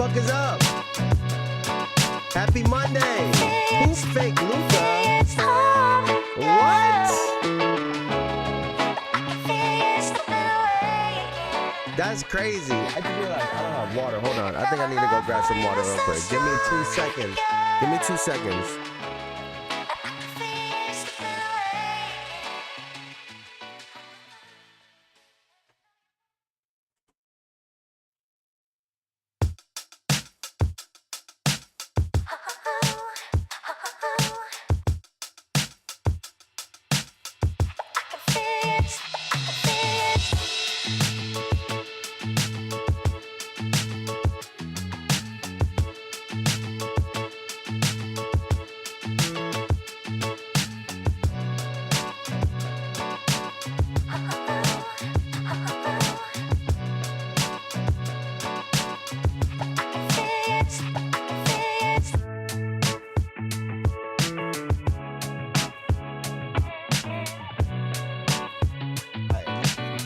fuck is up? Happy Monday. Who's fake Luka? What? That's crazy. I just realized I don't have water. Hold on. I think I need to go grab some water real quick. Give me 2 seconds. Give me 2 seconds.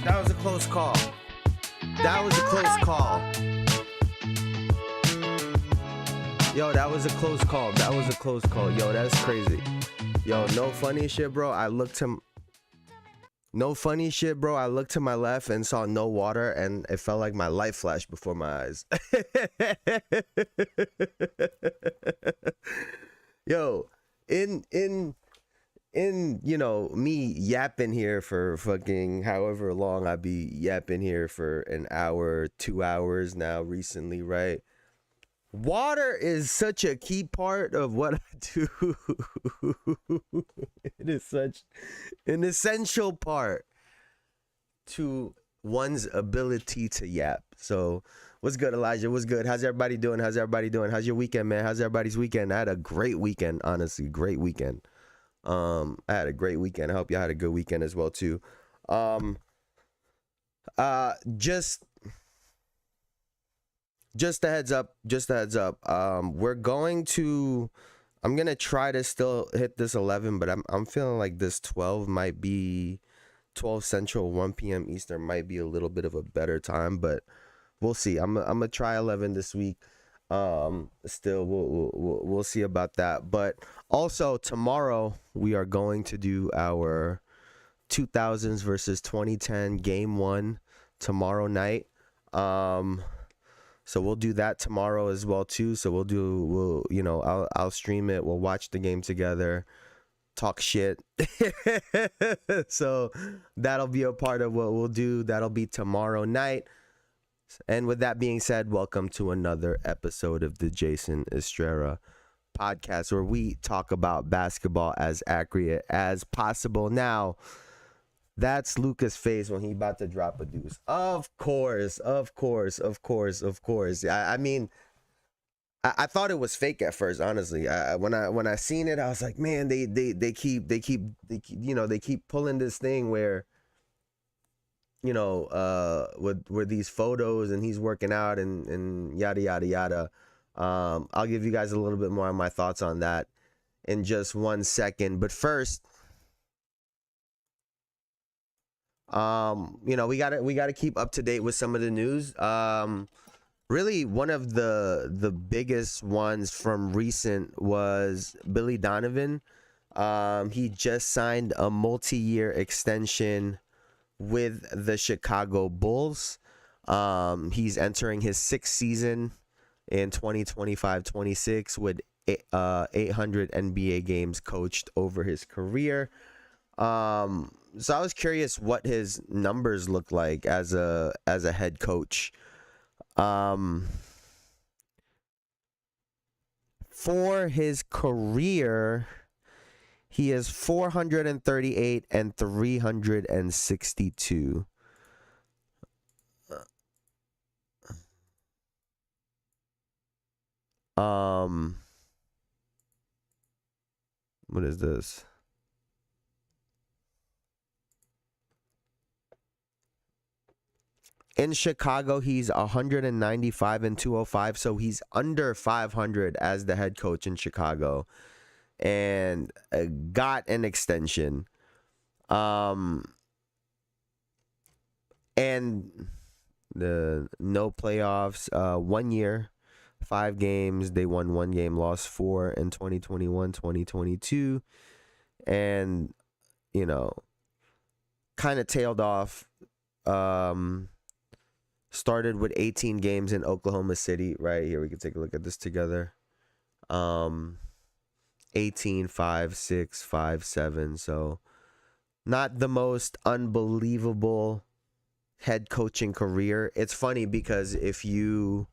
That was a close call. That was a close call. Yo, that was a close call. That was a close call. Yo, that's crazy. Yo, no funny shit, bro. No funny shit, bro. I looked to my left and saw no water, and it felt like my light flashed before my eyes. Yo, in you know, me yapping here for fucking however long I be yapping here for an hour, 2 hours now recently, right? Water is such a key part of what I do. It is such an essential part to one's ability to yap. So what's good, Elijah? What's good? How's everybody doing? How's everybody doing? How's your weekend, man? How's everybody's weekend? I had a great weekend, honestly. Great weekend. I had a great weekend. I hope y'all had a good weekend as well too. Just a heads up. I'm gonna try to still hit this 11, but I'm feeling like this 12 might be 12 Central, 1 p.m. Eastern might be a little bit of a better time, but we'll see. I'm gonna try 11 this week. Still we'll see about that. But also tomorrow we are going to do our 2000s versus 2010 game 1 tomorrow night. So we'll do that tomorrow as well too. So I'll stream it. We'll watch the game together, talk shit. So that'll be a part of what we'll do. That'll be tomorrow night. And with that being said, welcome to another episode of the Jayson Estrera podcast, where we talk about basketball as accurate as possible. Now, that's Luka's face when he about to drop a deuce. Of course. I mean, I thought it was fake at first, honestly. When I seen it, I was like, man, they keep pulling this thing where, you know, with these photos and he's working out and yada yada yada. I'll give you guys a little bit more on my thoughts on that in just 1 second. But first, we gotta keep up to date with some of the news. Really, one of the biggest ones from recent was Billy Donovan. He just signed a multi-year extension with the Chicago Bulls. He's entering his 6th season in 2025-26 with 800 NBA games coached over his career. So I was curious what his numbers look like as a head coach. For his career, he is 438 and 362. What is this? In Chicago, he's 195 and 205, so he's under 500 as the head coach in Chicago, and got an extension. And the no playoffs, 1 year, 5 games. They won 1 game, lost 4 in 2021, 2022. And, you know, kind of tailed off. Started with 18 games in Oklahoma City. Right here, we can take a look at this together. 18, 5, 6, 5, 7. So not the most unbelievable head coaching career. It's funny because if you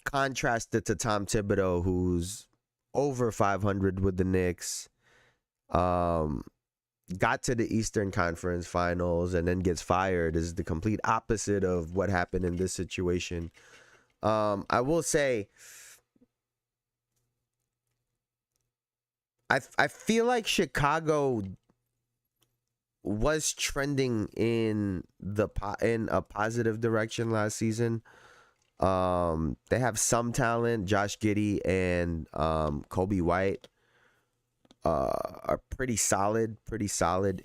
contrast it to Tom Thibodeau, who's over 500 with the Knicks, got to the Eastern Conference Finals and then gets fired, is the complete opposite of what happened in this situation. I will say, I feel like Chicago was trending in a positive direction last season. They have some talent. Josh Giddey and Kobe White are pretty solid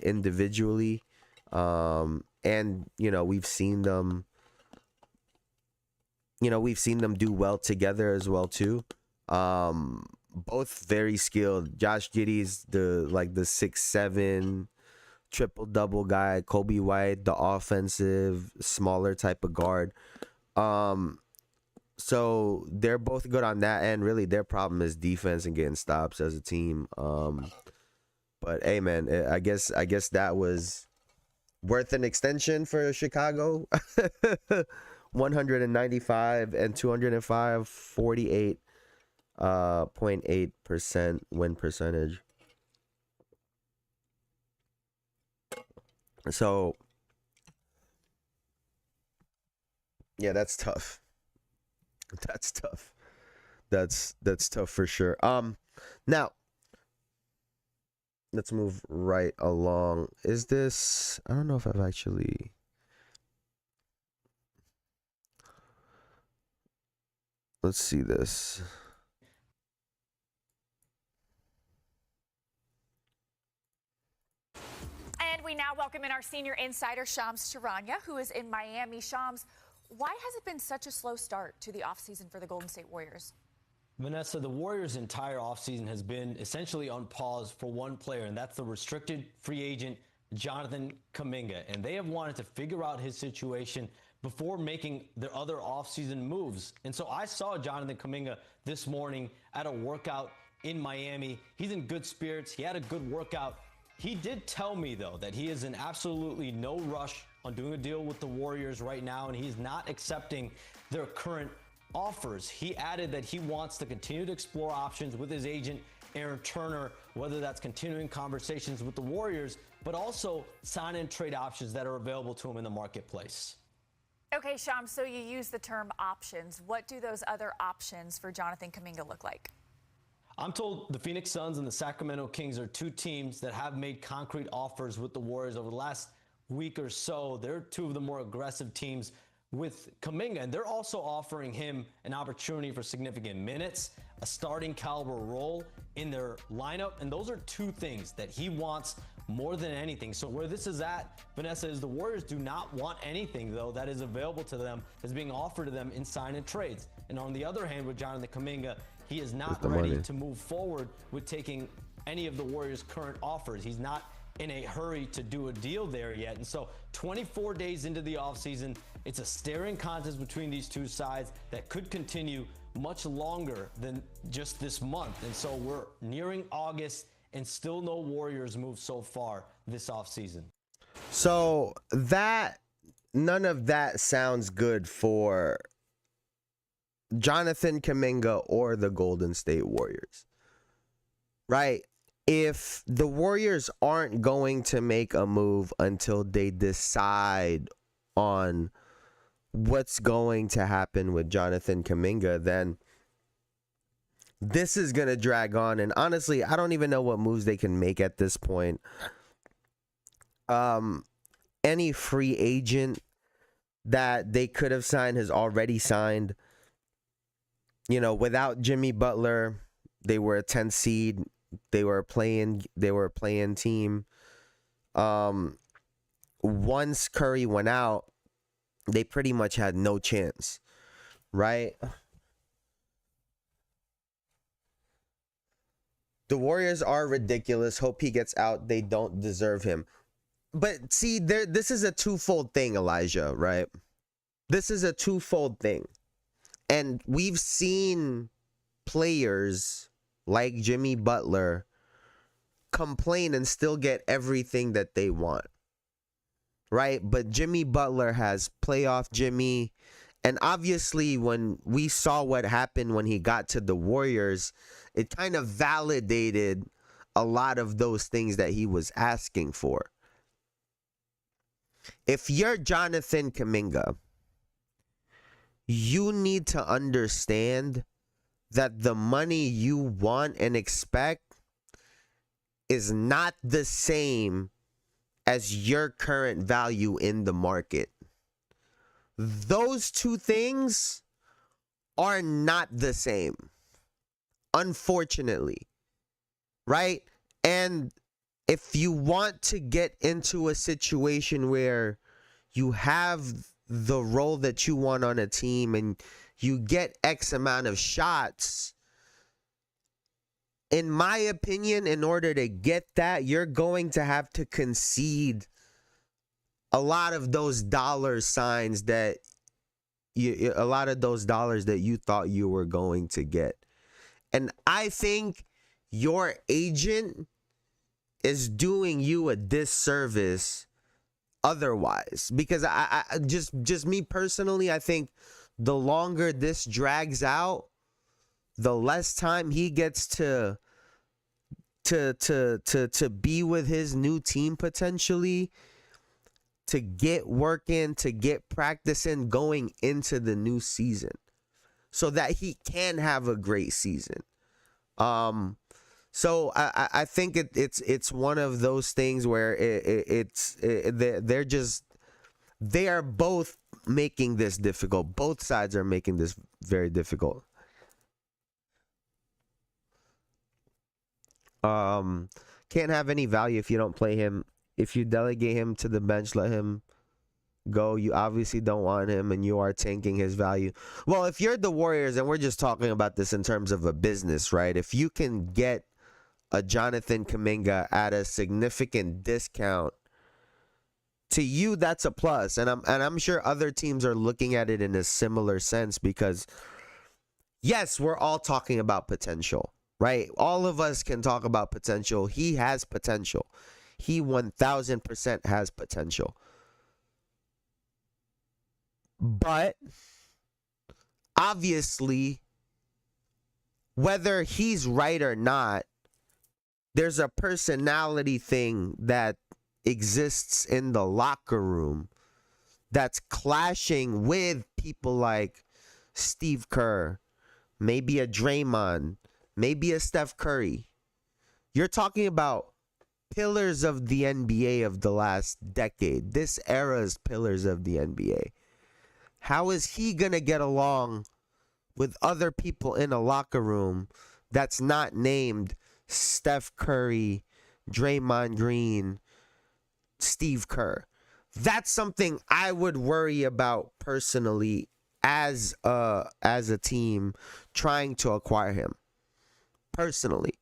individually. And we've seen them do well together as well too. Both very skilled. Josh Giddey's the 6'7" triple double guy. Kobe White, the offensive smaller type of guard. So they're both good on that end. Really, their problem is defense and getting stops as a team. But hey, man, I guess that was worth an extension for Chicago. 195 and 205, 48.8% win percentage. So yeah, that's tough. That's tough. That's tough for sure. Now let's move right along. Is this? I don't know if I've actually. Let's see this. And we now welcome in our senior insider, Shams Charania, who is in Miami. Shams, why has it been such a slow start to the offseason for the Golden State Warriors? Vanessa, the Warriors' entire offseason has been essentially on pause for one player, and that's the restricted free agent Jonathan Kuminga. And they have wanted to figure out his situation before making their other offseason moves. And so I saw Jonathan Kuminga this morning at a workout in Miami. He's in good spirits. He had a good workout. He did tell me, though, that he is in absolutely no rush on doing a deal with the Warriors right now, and he's not accepting their current offers. He added that he wants to continue to explore options with his agent, Aaron Turner, whether that's continuing conversations with the Warriors, but also sign and trade options that are available to him in the marketplace. Okay, Shams, so you use the term options. What do those other options for Jonathan Kuminga look like? I'm told the Phoenix Suns and the Sacramento Kings are two teams that have made concrete offers with the Warriors over the last week or so. They're two of the more aggressive teams with Kuminga, and they're also offering him an opportunity for significant minutes, a starting caliber role in their lineup, and those are two things that he wants more than anything. So where this is at, Vanessa, is the Warriors do not want anything, though, that is available to them, that's being offered to them in sign and trades. And on the other hand, with Jonathan Kuminga, he is not ready to move forward with taking any of the Warriors' current offers. He's not in a hurry to do a deal there yet. And so 24 days into the offseason, it's a staring contest between these two sides that could continue much longer than just this month. And so we're nearing August and still no Warriors move so far this offseason. So none of that sounds good for Jonathan Kuminga or the Golden State Warriors, right? If the Warriors aren't going to make a move until they decide on what's going to happen with Jonathan Kuminga, then this is going to drag on. And honestly, I don't even know what moves they can make at this point. Any free agent that they could have signed has already signed. You know, without Jimmy Butler, they were a 10 seed. They were a play-in team. Once Curry went out, they pretty much had no chance, right? The Warriors are ridiculous. Hope he gets out. They don't deserve him. But see, this is a twofold thing, Elijah, right? This is a twofold thing. And we've seen players like Jimmy Butler complain and still get everything that they want, right? But Jimmy Butler has playoff Jimmy. And obviously, when we saw what happened when he got to the Warriors, it kind of validated a lot of those things that he was asking for. If you're Jonathan Kuminga, you need to understand that the money you want and expect is not the same as your current value in the market. Those two things are not the same, unfortunately, right? And if you want to get into a situation where you have the role that you want on a team and you get X amount of shots, in my opinion, in order to get that, you're going to have to concede a lot of those dollar signs that a lot of those dollars that you thought you were going to get. And I think your agent is doing you a disservice otherwise, because I just me personally, I think the longer this drags out, the less time he gets to be with his new team, potentially to get work in, to get practice in going into the new season, so that he can have a great season. So I think it's one of those things where they are both making this difficult. Both sides are making this very difficult. Can't have any value if you don't play him. If you delegate him to the bench, let him go. You obviously don't want him, and you are tanking his value. Well, if you're the Warriors, and we're just talking about this in terms of a business, right? If you can get a Jonathan Kuminga at a significant discount, to you, that's a plus. And I'm sure other teams are looking at it in a similar sense, because yes, we're all talking about potential, right? All of us can talk about potential. He has potential. He 1000% has potential. But obviously, whether he's right or not, there's a personality thing that exists in the locker room that's clashing with people like Steve Kerr, maybe a Draymond, maybe a Steph Curry. You're talking about pillars of the NBA of the last decade. This era's pillars of the NBA. How is he going to get along with other people in a locker room that's not named Steph Curry, Draymond Green, Steve Kerr? That's something I would worry about personally as a team trying to acquire him. Personally.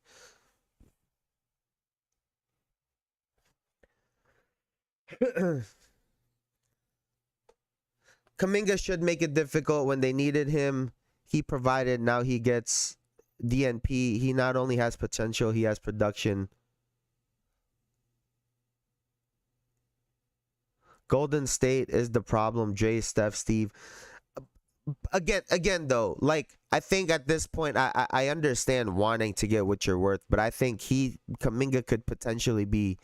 Kuminga should make it difficult. When they needed him, he provided. Now he gets DNP. He not only has potential, he has production. Golden State is the problem. Jay, Steph, Steve. Again though, like, I think at this point I understand wanting to get what you're worth, but I think Kuminga could potentially be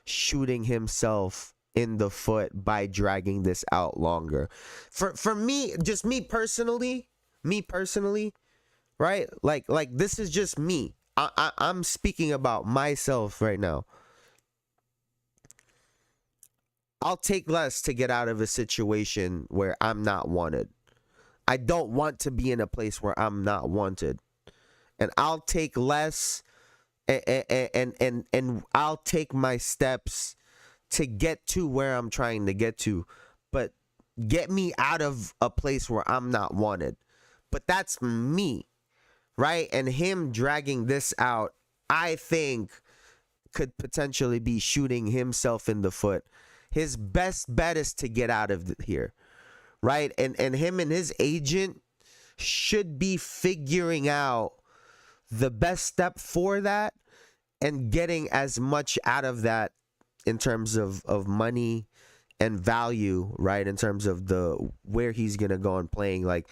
shooting himself in the foot by dragging this out longer. For me, just me personally, right? Like this is just me. I'm speaking about myself right now. I'll take less to get out of a situation where I'm not wanted. I don't want to be in a place where I'm not wanted. And I'll take less and I'll take my steps to get to where I'm trying to get to. But get me out of a place where I'm not wanted. But that's me, right? And him dragging this out, I think could potentially be shooting himself in the foot. His best bet is to get out of here, right? And him and his agent should be figuring out the best step for that and getting as much out of that in terms of money and value, right? In terms of the where he's gonna go and playing. Like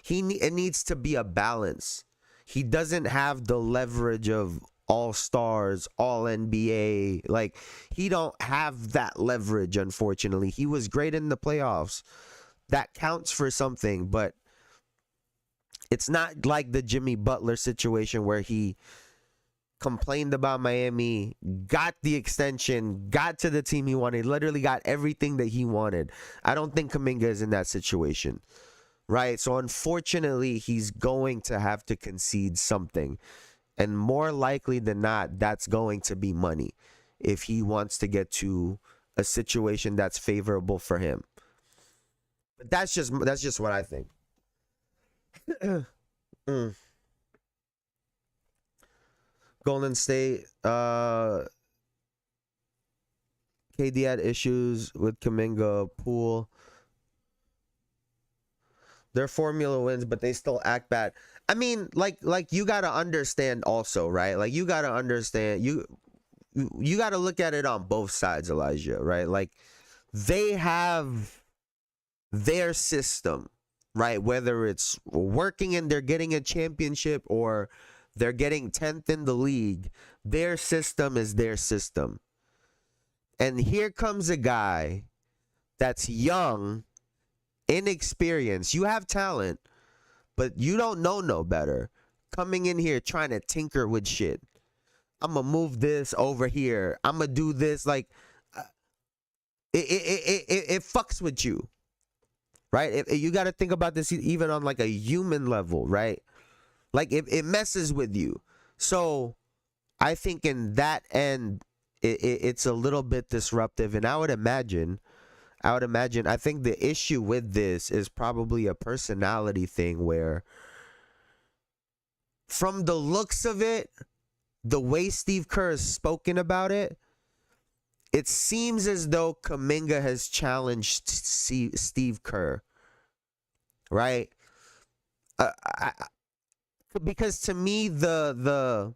it needs to be a balance. He doesn't have the leverage of all stars, all NBA. Like he don't have that leverage, unfortunately. He was great in the playoffs. That counts for something, but it's not like the Jimmy Butler situation where he complained about Miami, got the extension, got to the team he wanted, literally got everything that he wanted. I don't think Kuminga is in that situation, right? So unfortunately, he's going to have to concede something. And more likely than not, that's going to be money if he wants to get to a situation that's favorable for him. But that's just what I think. Golden State, KD had issues with Kuminga, Poole. Their formula wins, but they still act bad. I mean, like you gotta understand also, right? Like you gotta understand, you gotta look at it on both sides, Elijah, right? Like they have their system, right? Whether it's working and they're getting a championship or they're getting 10th in the league, their system is their system. And here comes a guy that's young, inexperienced. You have talent, but you don't know no better. Coming in here trying to tinker with shit. I'm going to move this over here. I'm going to do this. Like, it fucks with you, right? You got to think about this even on like a human level, right? Like it messes with you. So I think in that end, it's a little bit disruptive. And I would imagine, I think the issue with this is probably a personality thing where from the looks of it, the way Steve Kerr has spoken about it, it seems as though Kuminga has challenged Steve Kerr, right? Because to me, their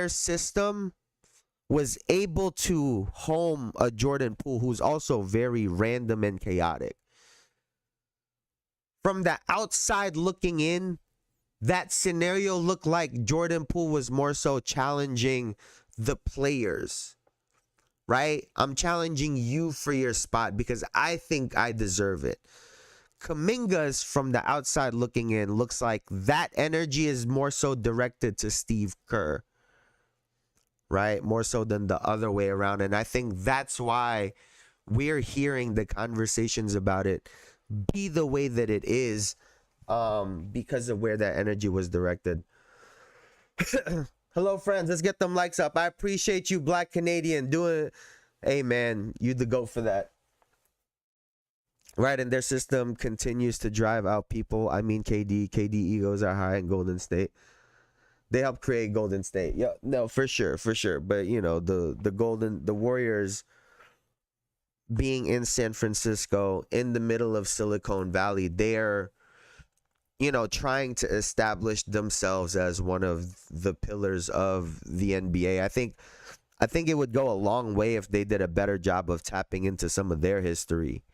system was able to home a Jordan Poole who's also very random and chaotic. From the outside looking in, that scenario looked like Jordan Poole was more so challenging the players, right? I'm challenging you for your spot because I think I deserve it. Kuminga's from the outside looking in looks like that energy is more so directed to Steve Kerr, right? More so than the other way around. And I think that's why we're hearing the conversations about it be the way that it is, because of where that energy was directed. Hello, friends. Let's get them likes up. I appreciate you, Black Canadian, doing it. Hey, man, you the GOAT for that. Right, and their system continues to drive out people. I mean, KD egos are high in Golden State. They helped create Golden State. Yeah, no, for sure. But you know, the Warriors being in San Francisco, in the middle of Silicon Valley, they're, you know, trying to establish themselves as one of the pillars of the NBA. I think it would go a long way if they did a better job of tapping into some of their history.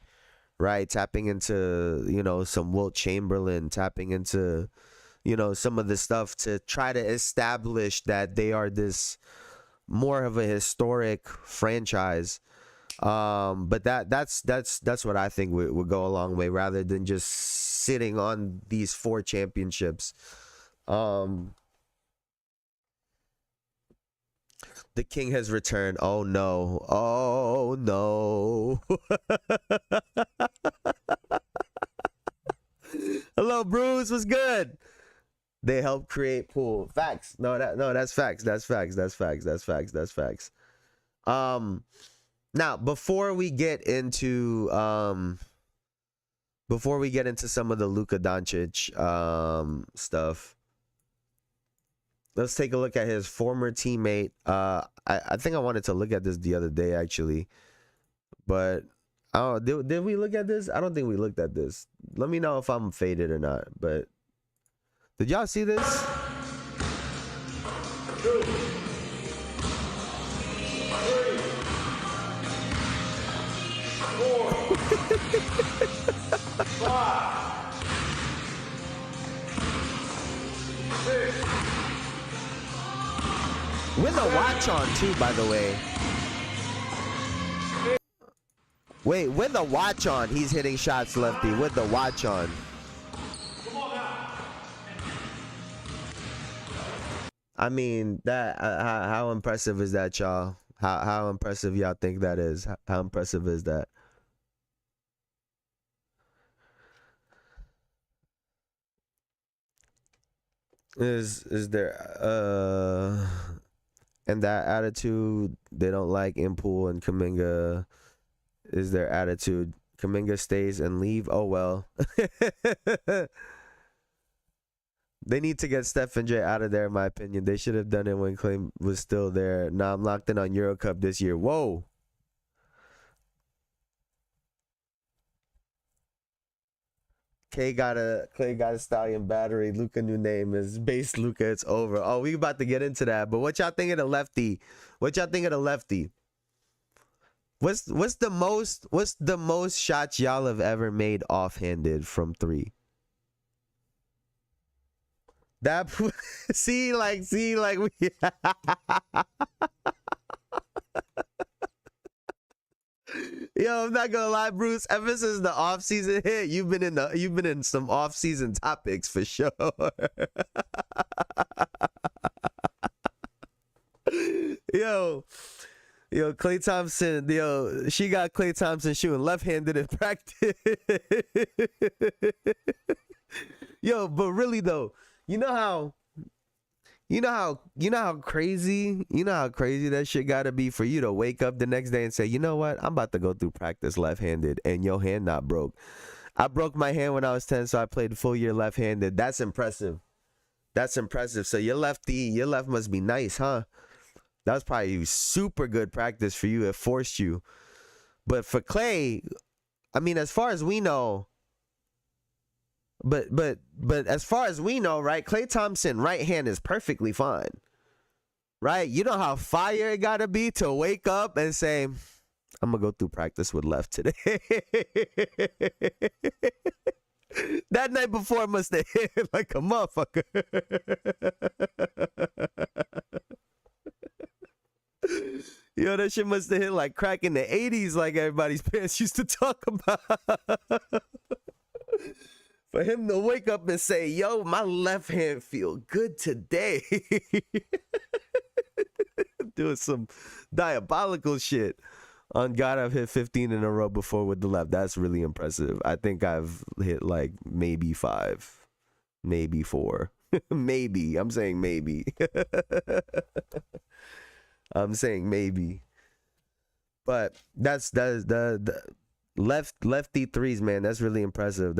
Right, tapping into, you know, some Wilt Chamberlain, tapping into, you know, some of the stuff to try to establish that they are this more of a historic franchise. But that's what I think would go a long way rather than just sitting on these 4 championships. The king has returned. Oh no. Oh no. Hello, Bruce. What's good? They helped create Poole. Facts. No, that's facts. That's facts. Now, before we get into some of the Luka Doncic stuff, let's take a look at his former teammate. I think I wanted to look at this the other day actually, but oh, did we look at this? I don't think we looked at this. Let me know if I'm faded or not. But did y'all see this? With a watch on too, by the way. Wait, with the watch on, he's hitting shots, lefty. With the watch on. I mean, that how impressive is that, y'all? How impressive y'all think that is? How impressive is that? Is there and that attitude, they don't like Impool and Kuminga is their attitude. Kuminga stays and leave. Oh well. They need to get Steph and Jay out of there, in my opinion. They should have done it when Clay was still there. Now I'm locked in on Euro Cup this year. Whoa. Clay got a Stallion battery. Luka new name is base Luka. It's over. Oh, we about to get into that. But what y'all think of the lefty? What y'all think of the lefty? What's the most shots y'all have ever made offhanded from three? That see like we Yo, I'm not gonna lie, Bruce. Ever since the off season hit, you've been in some off season topics for sure. Yo, Klay Thompson. Yo, she got Klay Thompson shooting left-handed in practice. Yo, but really though, you know how crazy that shit gotta be for you to wake up the next day and say, you know what, I'm about to go through practice left-handed and your hand not broke. I broke my hand when I was 10, so I played full year left-handed. That's impressive. So your left must be nice, huh? That was probably super good practice for you. It forced you. But for Klay, I mean, as far as we know, But as far as we know, right, Klay Thompson right hand is perfectly fine, right? You know how fire it gotta be to wake up and say, I'm gonna go through practice with left today. That night before must have hit like a motherfucker. Yo, that shit must have hit like crack in the 80s, like everybody's parents used to talk about. For him to wake up and say, yo, my left hand feel good today. Doing some diabolical shit. On God, I've hit 15 in a row before with the left. That's really impressive. I think I've hit like maybe 5, maybe 4. Maybe. I'm saying maybe. I'm saying maybe. But that's the lefty threes, man. That's really impressive.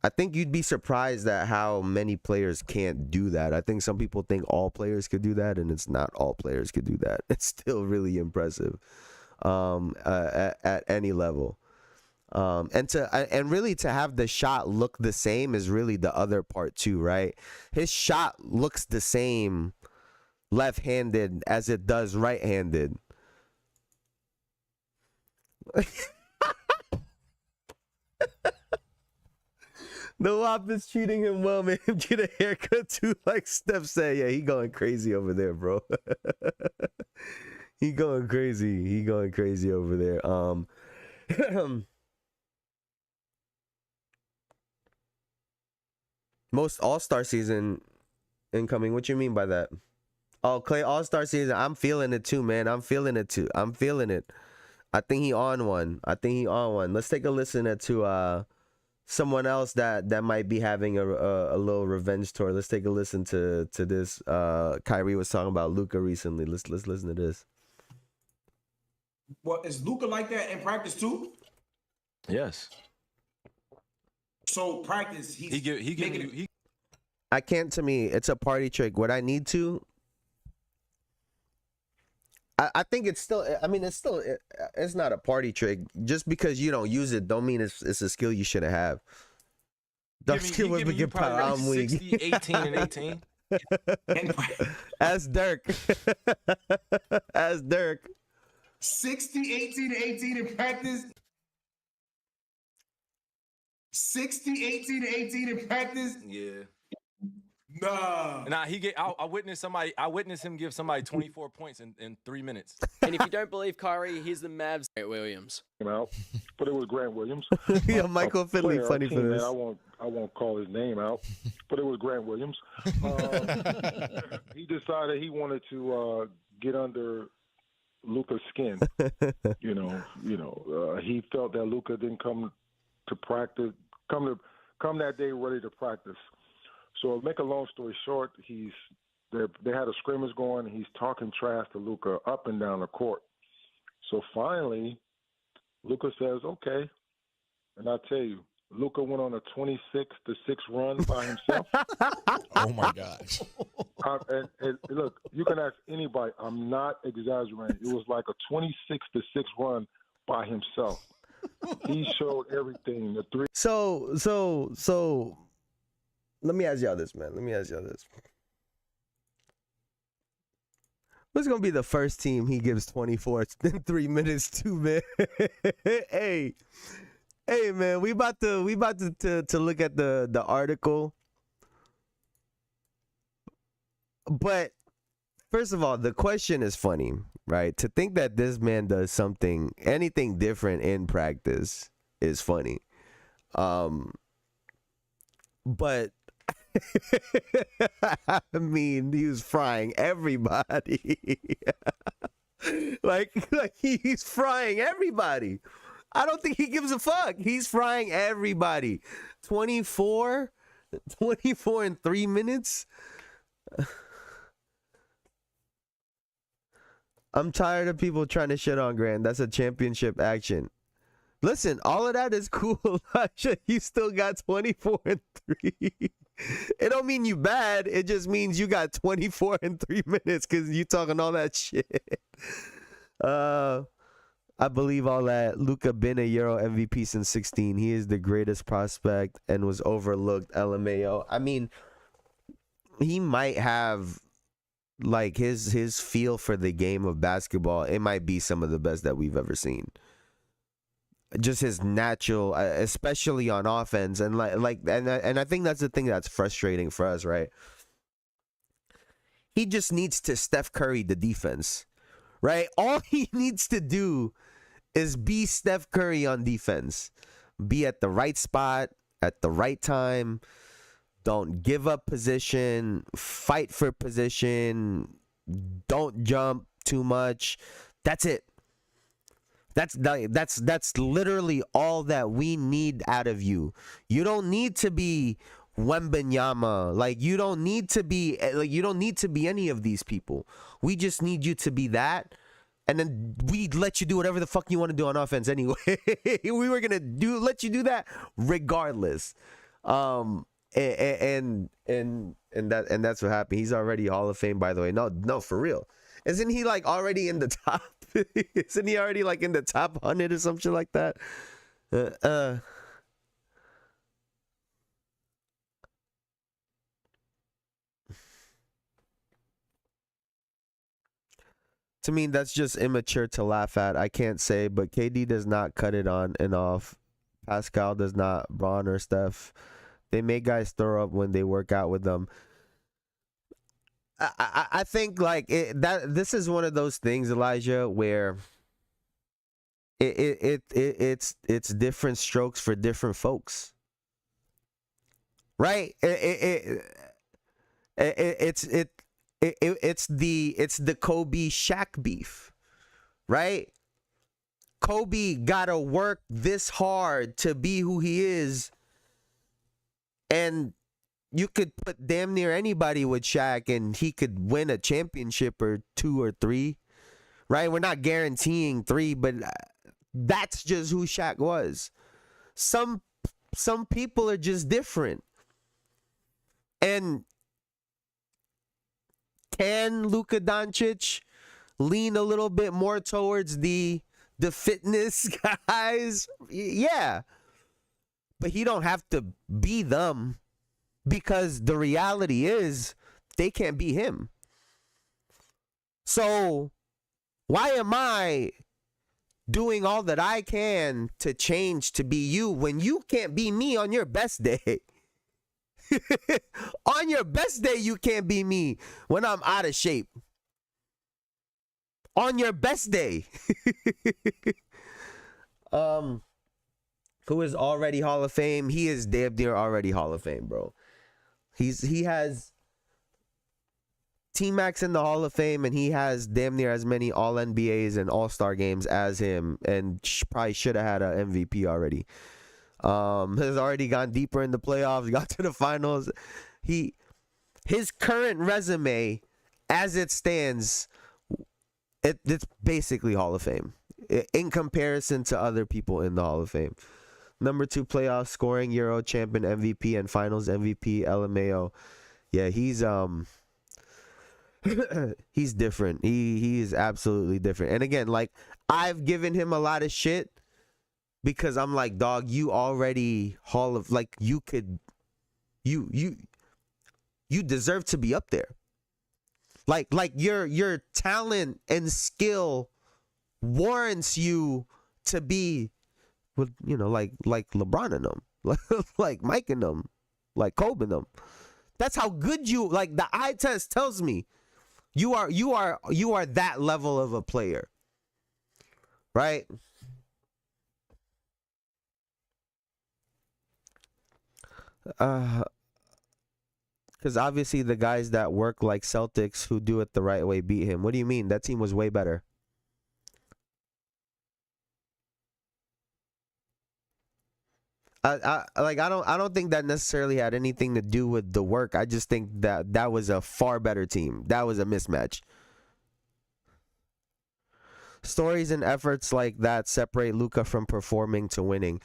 I think you'd be surprised at how many players can't do that. I think some people think all players could do that, and it's not all players could do that. It's still really impressive at any level. And really to have the shot look the same is really the other part too, right? His shot looks the same left-handed as it does right-handed. The WAP is treating him well, made him get a haircut too, like Steph said. Yeah, he going crazy over there, bro. He going crazy over there. Most All-Star season incoming. What you mean by that? Oh, Klay All-Star season. I'm feeling it too, man. I'm feeling it. I think he on one. Let's take a listen to someone else that might be having a little revenge tour. Let's take a listen to this. Kyrie was talking about Luka recently. Let's listen to this. Well, is Luka like that in practice too? Yes. So practice, he I can't. To me, it's a party trick. What I need to. I think it's still. I mean, it's not a party trick. Just because you don't use it, don't mean it's a skill you shouldn't have. The skill was to get power. I'm weak. 60, 18, and 18. As Dirk. As Dirk. 60, 18, 18 in practice. 60, 18, 18 in practice. Yeah. Nah. Nah, I witnessed him give somebody 24 points in 3 minutes. And if you don't believe Kyrie, here's the Mavs. Williams. Out, but it was Grant Williams. Yeah, Michael Finley, funny for this. I won't call his name out, but it was Grant Williams. He decided he wanted to get under Luka's skin. He felt that Luka didn't come to practice, come that day ready to practice. So to make a long story short, they had a scrimmage going. He's talking trash to Luka up and down the court. So finally, Luka says, "Okay," and I tell you, Luka went on a 26-6 run by himself. Oh my gosh! And look, you can ask anybody. I'm not exaggerating. It was like a 26-6 run by himself. He showed everything. The three. So. Let me ask y'all this, man. Who's gonna be the first team he gives 24 in 3 minutes to, man? hey, man, we about to look at the article. But first of all, the question is funny, right? To think that this man does anything different in practice is funny. But I mean, he was frying everybody. like he's frying everybody. I don't think he gives a fuck. He's frying everybody. 24 in 3 minutes. I'm tired of people trying to shit on Grant. That's a championship action. Listen, all of that is cool, Elijah. You still got 24 and 3. It don't mean you bad. It just means you got 24 in 3 minutes because you talking all that shit. I believe all that. Luka been a Euro MVP since 16. He is the greatest prospect and was overlooked. LMAO. I mean, he might have like his feel for the game of basketball. It might be some of the best that we've ever seen. Just his natural, especially on offense, and and I think that's the thing that's frustrating for us, right? He just needs to Steph Curry the defense, right? All he needs to do is be Steph Curry on defense, be at the right spot at the right time. Don't give up position, fight for position, don't jump too much. That's it. That's literally all that we need out of you. You don't need to be Wembanyama. Like you don't need to be any of these people. We just need you to be that, and then we let you do whatever the fuck you want to do on offense anyway. We were gonna let you do that regardless. And that's what happened. He's already Hall of Fame, by the way. No, for real. Isn't he like already in the top? Isn't he already like in the top 100 or some shit like that? To me, that's just immature to laugh at. I can't say, but KD does not cut it on and off. Pascal does not. Braun or Steph. They make guys throw up when they work out with them. I think like this is one of those things, Elijah, where it's different strokes for different folks, right? It's the Kobe Shaq beef, right? Kobe gotta work this hard to be who he is, and you could put damn near anybody with Shaq and he could win a championship or 2 or 3, right? We're not guaranteeing 3, but that's just who Shaq was. Some people are just different. And can Luka Doncic lean a little bit more towards the fitness guys? Yeah. But he don't have to be them, because the reality is they can't be him. So why am I doing all that I can to change to be you when you can't be me on your best day? On your best day, you can't be me when I'm out of shape. On your best day. Who is already Hall of Fame? He is damn near already Hall of Fame, bro. He has T-Max in the Hall of Fame, and he has damn near as many All NBAs and All Star games as him, and probably should have had an MVP already. Has already gone deeper in the playoffs, got to the finals. His current resume, as it stands, it's basically Hall of Fame in comparison to other people in the Hall of Fame. Number 2 playoff scoring, Euro champion, MVP, and Finals MVP, LMAO. Yeah, he's different. He is absolutely different. And again, like, I've given him a lot of shit because I'm like, dog, you already you deserve to be up there. Like your talent and skill warrants you to be, like LeBron and them, like Mike and them, like Kobe and them. That's how good like the eye test tells me you are that level of a player, right? Because obviously the guys that work like Celtics who do it the right way beat him. What do you mean? That team was way better. I don't think that necessarily had anything to do with the work. I just think that was a far better team. That was a mismatch. Stories and efforts like that separate Luka from performing to winning.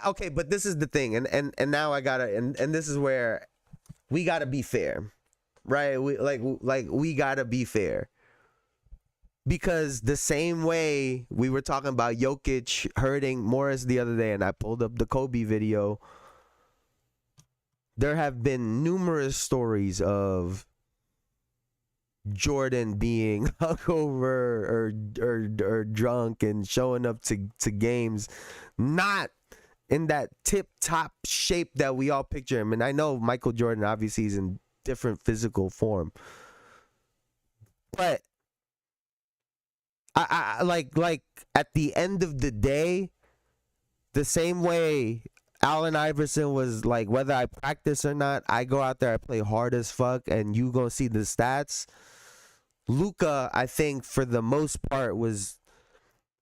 Okay, but this is the thing, and now I gotta, and this is where we gotta be fair, right? We gotta be fair. Because the same way we were talking about Jokic hurting Morris the other day, and I pulled up the Kobe video, there have been numerous stories of Jordan being hungover or drunk and showing up to games not in that tip-top shape that we all picture him. And I know Michael Jordan obviously is in different physical form. But I like at the end of the day, the same way Allen Iverson was like, whether I practice or not, I go out there, I play hard as fuck, and you gonna see the stats. Luka, I think for the most part was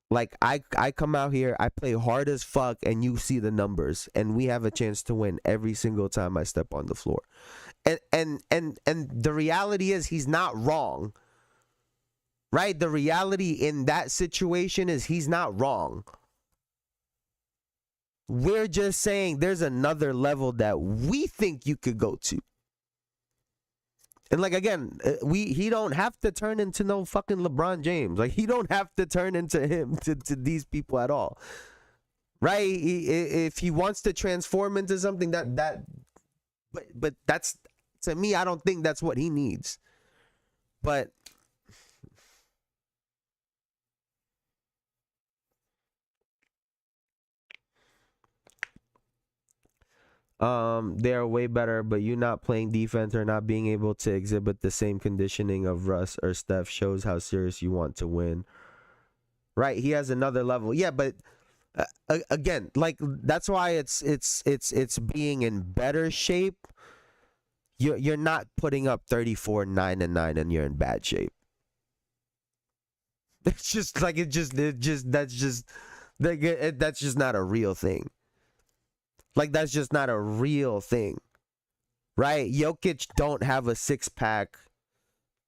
like, I come out here, I play hard as fuck, and you see the numbers, and we have a chance to win every single time I step on the floor. And the reality is he's not wrong. Right? The reality in that situation is he's not wrong. We're just saying there's another level that we think you could go to. And like, again, he don't have to turn into no fucking LeBron James. Like, he don't have to turn into him to these people at all. Right? If he wants to transform into something but that's, to me, I don't think that's what he needs. But they are way better, but you not playing defense or not being able to exhibit the same conditioning of Russ or Steph shows how serious you want to win. Right? He has another level. Yeah, but again, like, that's why it's being in better shape. You're not putting up 34, 9-9, and you're in bad shape. It's just like that's just not a real thing. Like, that's just not a real thing, right? Jokic don't have a 6-pack,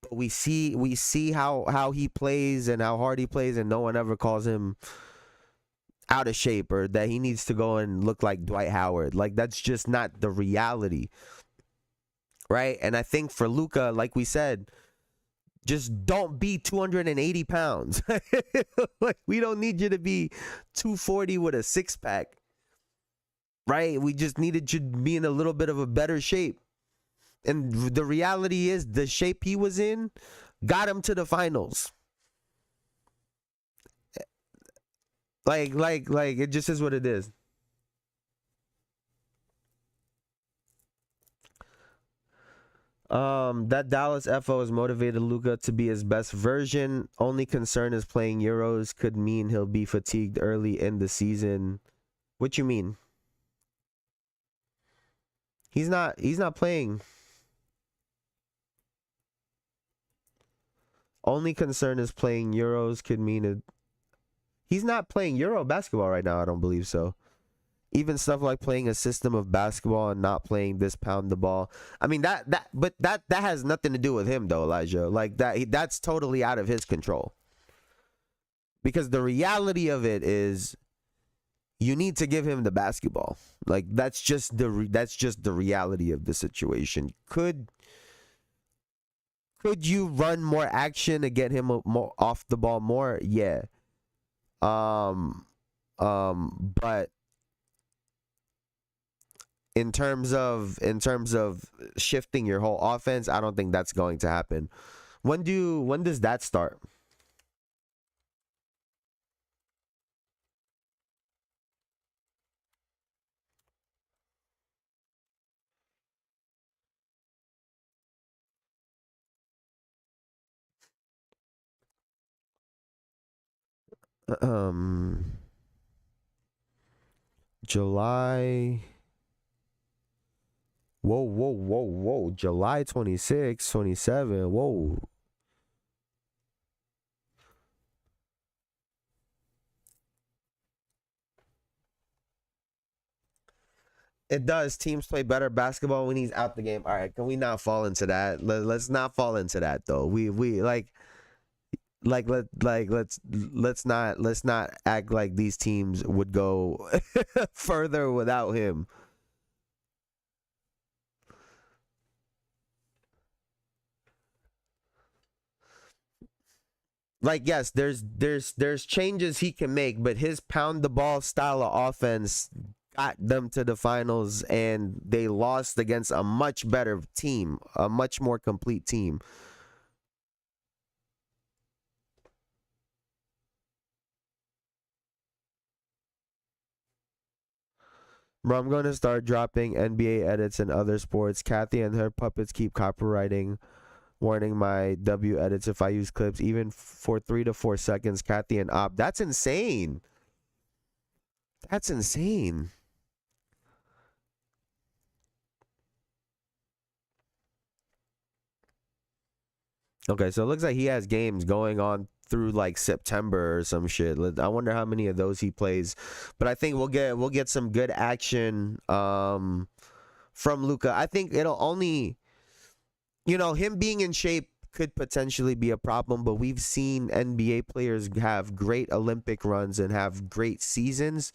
but we see how he plays and how hard he plays, and no one ever calls him out of shape or that he needs to go and look like Dwight Howard. Like, that's just not the reality. right? And I think for Luka, like we said, just don't be 280 pounds. Like, we don't need you to be 240 with a six-pack, right? We just needed you to be in a little bit of a better shape. And the reality is the shape he was in got him to the finals. Like, it just is what it is. That Dallas FO has motivated Luka to be his best version. Only concern is playing Euros could mean he'll be fatigued early in the season. What you mean? He's not playing. Only concern is playing Euros could mean it. He's not playing Euro basketball right now, I don't believe so. Even stuff like playing a system of basketball and not playing this pound the ball. I mean, that has nothing to do with him though, Elijah. Like that's totally out of his control. Because the reality of it is you need to give him the basketball. Like that's just the reality of the situation. Could you run more action to get him more off the ball more? Yeah. But in terms of shifting your whole offense, I don't think that's going to happen. When does that start? July. Whoa. July 26, 27. Whoa. It does. Teams play better basketball when he's out the game. All right, can we not fall into that? Let's not fall into that though. Let's not act like these teams would go further without him. Like, yes, there's changes he can make, but his pound the ball style of offense got them to the finals, and they lost against a much better team, a much more complete team. Bro, I'm going to start dropping NBA edits and other sports. Kathy and her puppets keep copywriting, warning my W edits if I use clips, even for 3 to 4 seconds. Kathy and Op. That's insane. That's insane. Okay, so it looks like he has games going on through like September or some shit. I wonder how many of those he plays. But I think we'll get some good action from Luka. I think it'll only, him being in shape could potentially be a problem, but we've seen NBA players have great Olympic runs and have great seasons.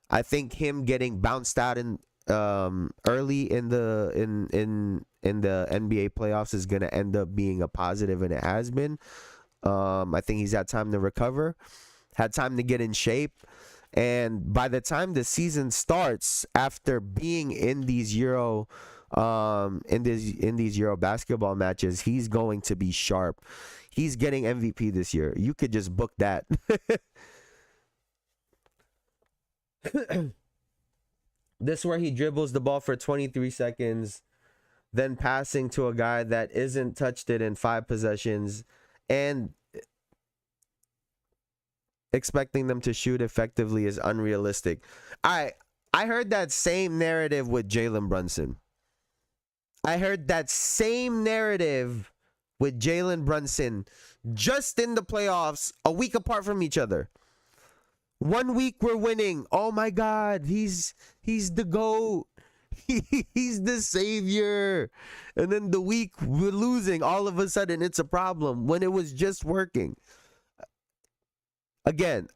I think him getting bounced out in early in the NBA playoffs is going to end up being a positive, and it has been. I think he's had time to recover, had time to get in shape, and by the time the season starts, after being in these Euro Euro basketball matches, he's going to be sharp. He's getting MVP this year. You could just book that. This where he dribbles the ball for 23 seconds, then passing to a guy that isn't touched it in 5 possessions, and expecting them to shoot effectively is unrealistic. I heard that same narrative with Jalen Brunson. I heard that same narrative with Jalen Brunson just in the playoffs, a week apart from each other. 1 week we're winning. Oh my God, he's the GOAT. He's the savior. And then the week we're losing, all of a sudden it's a problem when it was just working. Again,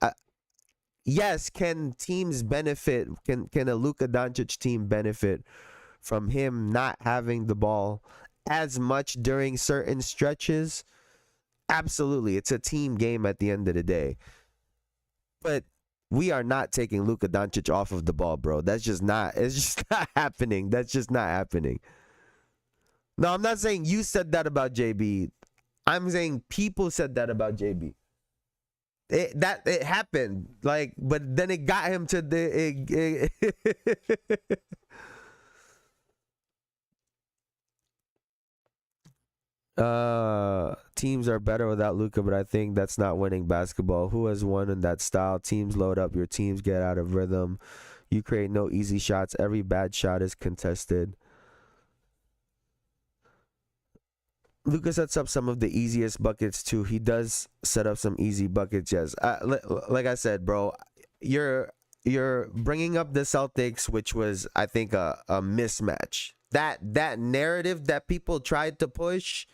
yes, can teams benefit? Can a Luka Doncic team benefit from him not having the ball as much during certain stretches. Absolutely, it's a team game at the end of the day. But we are not taking Luka Doncic off of the ball, bro. It's just not happening. That's just not happening. No, I'm not saying you said that about JB. I'm saying people said that about JB. It happened, like, but then it got him to the. Teams are better without Luka, but I think that's not winning basketball. Who has won in that style? Teams load up, your teams get out of rhythm. You create no easy shots. Every bad shot is contested. Luka sets up some of the easiest buckets too. He does set up some easy buckets, yes. Like I said, bro, you're bringing up the Celtics, which was, I think, a mismatch. That narrative that people tried to push,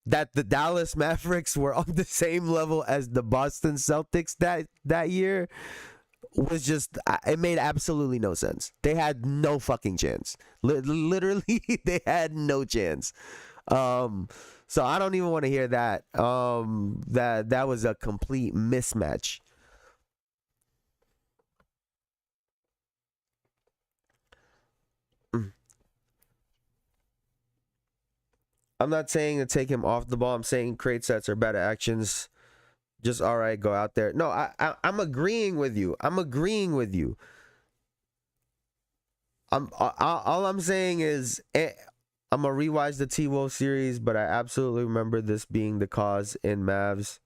that the Dallas Mavericks were on the same level as the Boston Celtics that year, was just, it made absolutely no sense. They had no fucking chance. Literally, they had no chance. So I don't even want to hear that. That was a complete mismatch. I'm not saying to take him off the ball. I'm saying create sets or better actions. Just all right, go out there. No, I'm agreeing with you. I'm agreeing with you. All I'm saying is I'm gonna rewatch the T-Wolf series, but I absolutely remember this being the cause in Mavs.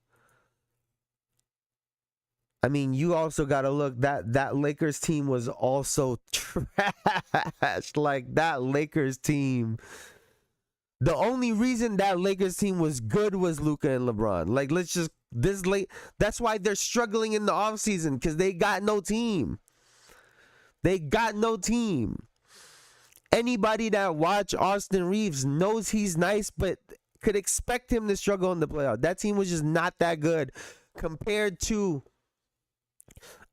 I mean, you also gotta look, that Lakers team was also trash. Like, that Lakers team. The only reason that Lakers team was good was Luka and LeBron. Like, that's why they're struggling in the offseason, because they got no team. They got no team. Anybody that watch Austin Reeves knows he's nice, but could expect him to struggle in the playoff. That team was just not that good compared to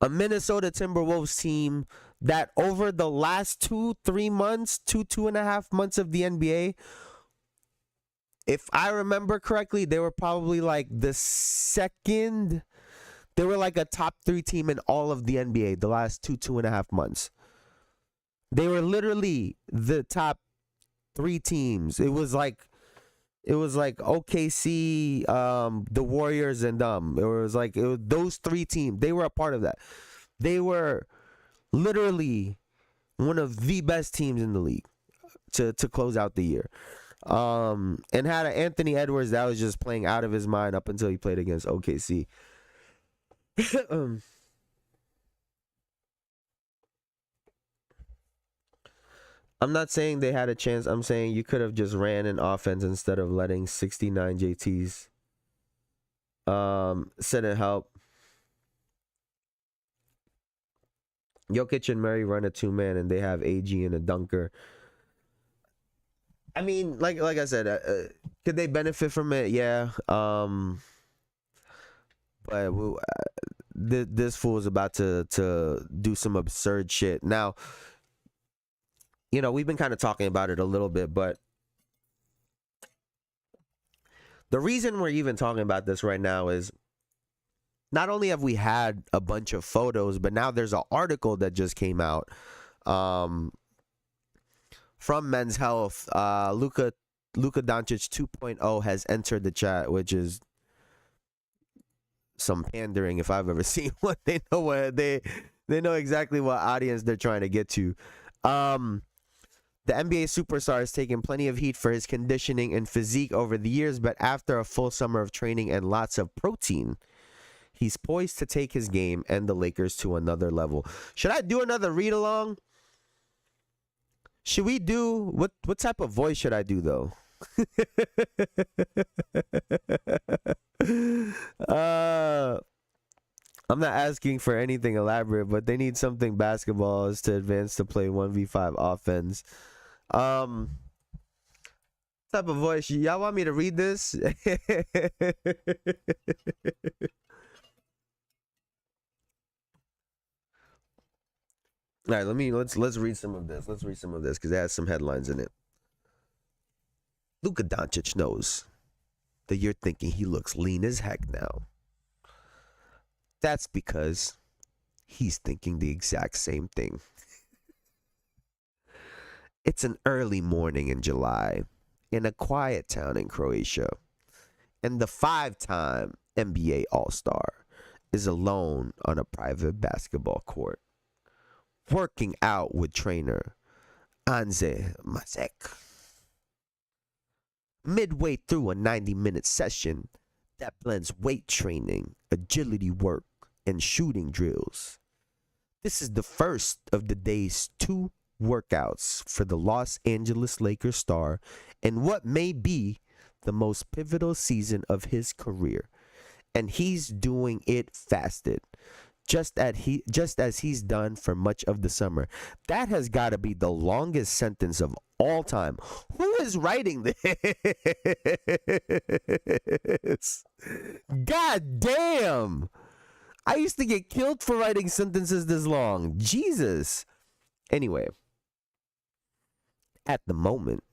a Minnesota Timberwolves team that over the last 2.5 months of the NBA, if I remember correctly, they were probably like the second. They were like a top 3 team in all of the NBA the last 2.5 months. They were literally the top 3 teams. It was like OKC, the Warriors, and it was those 3 teams. They were a part of that. They were literally one of the best teams in the league to close out the year. And had an Anthony Edwards that was just playing out of his mind up until he played against OKC. I'm not saying they had a chance. I'm saying you could have just ran an offense instead of letting 69 JTs sit and help. Jokic and Murray run a 2-man and they have AG and a dunker. I mean, like I said, could they benefit from it? Yeah. But this fool is about to do some absurd shit. Now, you know, we've been kind of talking about it a little bit, but the reason we're even talking about this right now is not only have we had a bunch of photos, but now there's an article that just came out from Men's Health. Luka Doncic 2.0 has entered the chat, which is some pandering if I've ever seen one. They know what they know exactly what audience they're trying to get to. The NBA superstar has taken plenty of heat for his conditioning and physique over the years, but after a full summer of training and lots of protein, he's poised to take his game and the Lakers to another level. Should I do another read along? Should we do what type of voice should I do though? I'm not asking for anything elaborate, but they need something basketball to advance to play 1v5 offense. Type of voice. Y'all want me to read this? All right, let's read some of this. Let's read some of this because it has some headlines in it. Luka Doncic knows that you're thinking he looks lean as heck now. That's because he's thinking the exact same thing. It's an early morning in July in a quiet town in Croatia, and the 5-time NBA All Star is alone on a private basketball court, working out with trainer Anze Mazek. Midway through a 90-minute session that blends weight training, agility work, and shooting drills. This is the first of the day's 2 workouts for the Los Angeles Lakers star in what may be the most pivotal season of his career. And he's doing it fasted, just as he's done for much of the summer. That has got to be the longest sentence of all time. Who is writing this? God damn! I used to get killed for writing sentences this long. Jesus. Anyway, at the moment,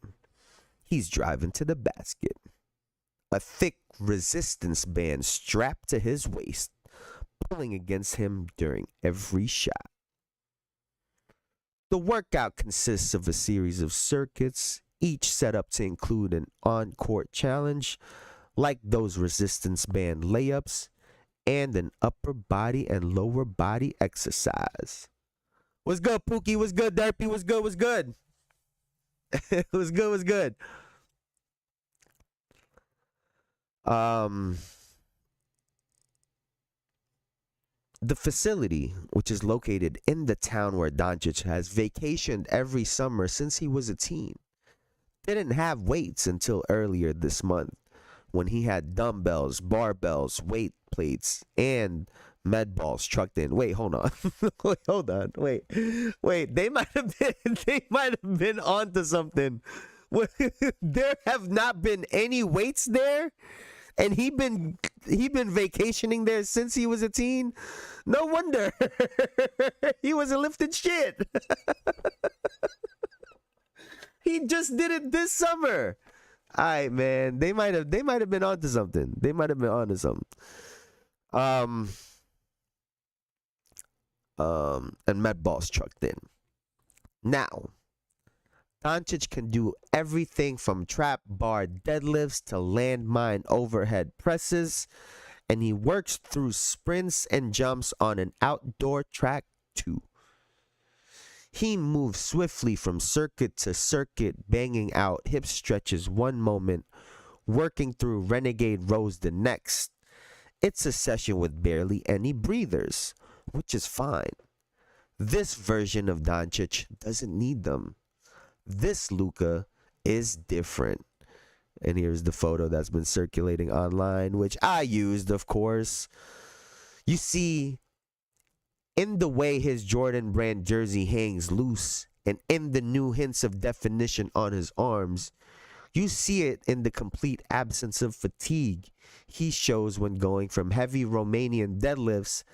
he's driving to the basket. A thick resistance band strapped to his waist, pulling against him during every shot. The workout consists of a series of circuits, each set up to include an on-court challenge, like those resistance band layups, and an upper body and lower body exercise. What's good, Pookie? What's good, Derpy? What's good? What's good? What's good? What's good? The facility, which is located in the town where Doncic has vacationed every summer since he was a teen, didn't have weights until earlier this month, when he had dumbbells, barbells, weight plates, and med balls trucked in. Wait, hold on. Wait. They might have been onto something. There have not been any weights there, and he been vacationing there since he was a teen. No wonder he wasn't lifting shit. He just did it this summer. All right, man. They might have been onto something. And med balls trucked in. Now, Doncic can do everything from trap bar deadlifts to landmine overhead presses, and he works through sprints and jumps on an outdoor track too. He moves swiftly from circuit to circuit, banging out hip stretches one moment, working through renegade rows the next. It's a session with barely any breathers, which is fine. This version of Doncic doesn't need them. This Luka is different. And here's the photo that's been circulating online, which I used, of course. You see, in the way his Jordan brand jersey hangs loose, and in the new hints of definition on his arms, you see it in the complete absence of fatigue he shows when going from heavy Romanian deadlifts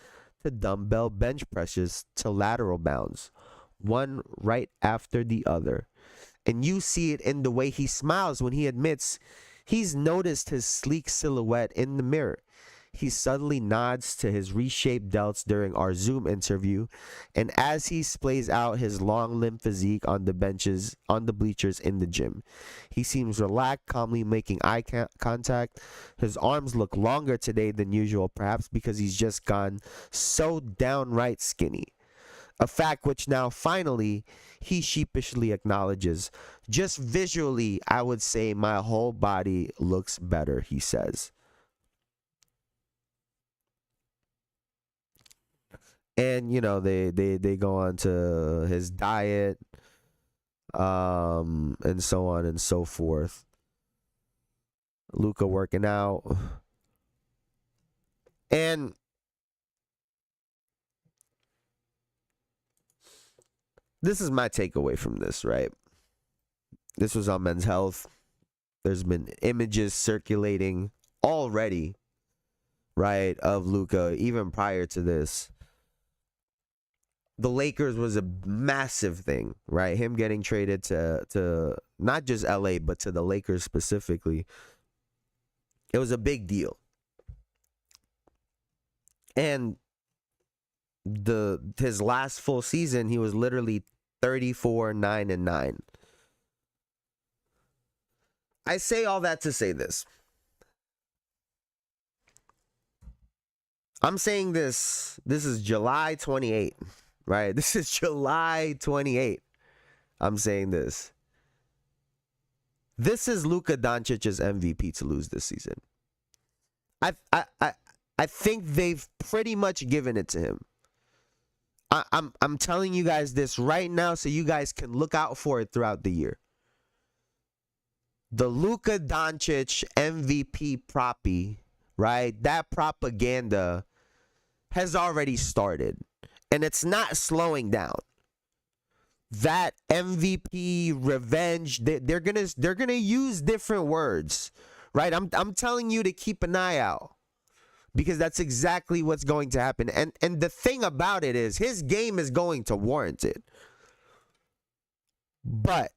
to dumbbell bench presses to lateral bounds, one right after the other. And you see it in the way he smiles when he admits he's noticed his sleek silhouette in the mirror. He subtly nods to his reshaped delts during our Zoom interview, and as he splays out his long limb physique on the bleachers in the gym, he seems relaxed, calmly making eye contact. His arms look longer today than usual, perhaps because he's just gone so downright skinny. A fact which now finally he sheepishly acknowledges. Just visually, I would say my whole body looks better, he says. And, you know, they go on to his diet, and so on and so forth. Luka working out. And this is my takeaway from this, right? This was on Men's Health. There's been images circulating already, right, of Luka, even prior to this. the Lakers was a massive thing, right? Him getting traded to not just LA, but to the Lakers specifically. It was a big deal. And his last full season, he was literally 34-9-9. I say all that to say this. I'm saying this is July 28, right? This is July 28. I'm saying this. This is Luka Doncic's MVP to lose this season. I think they've pretty much given it to him. I'm telling you guys this right now so you guys can look out for it throughout the year. The Luka Doncic MVP proppy, right? That propaganda has already started, and it's not slowing down. That MVP revenge, they're gonna use different words, right? I'm telling you to keep an eye out, because that's exactly what's going to happen. And the thing about it is, his game is going to warrant it. But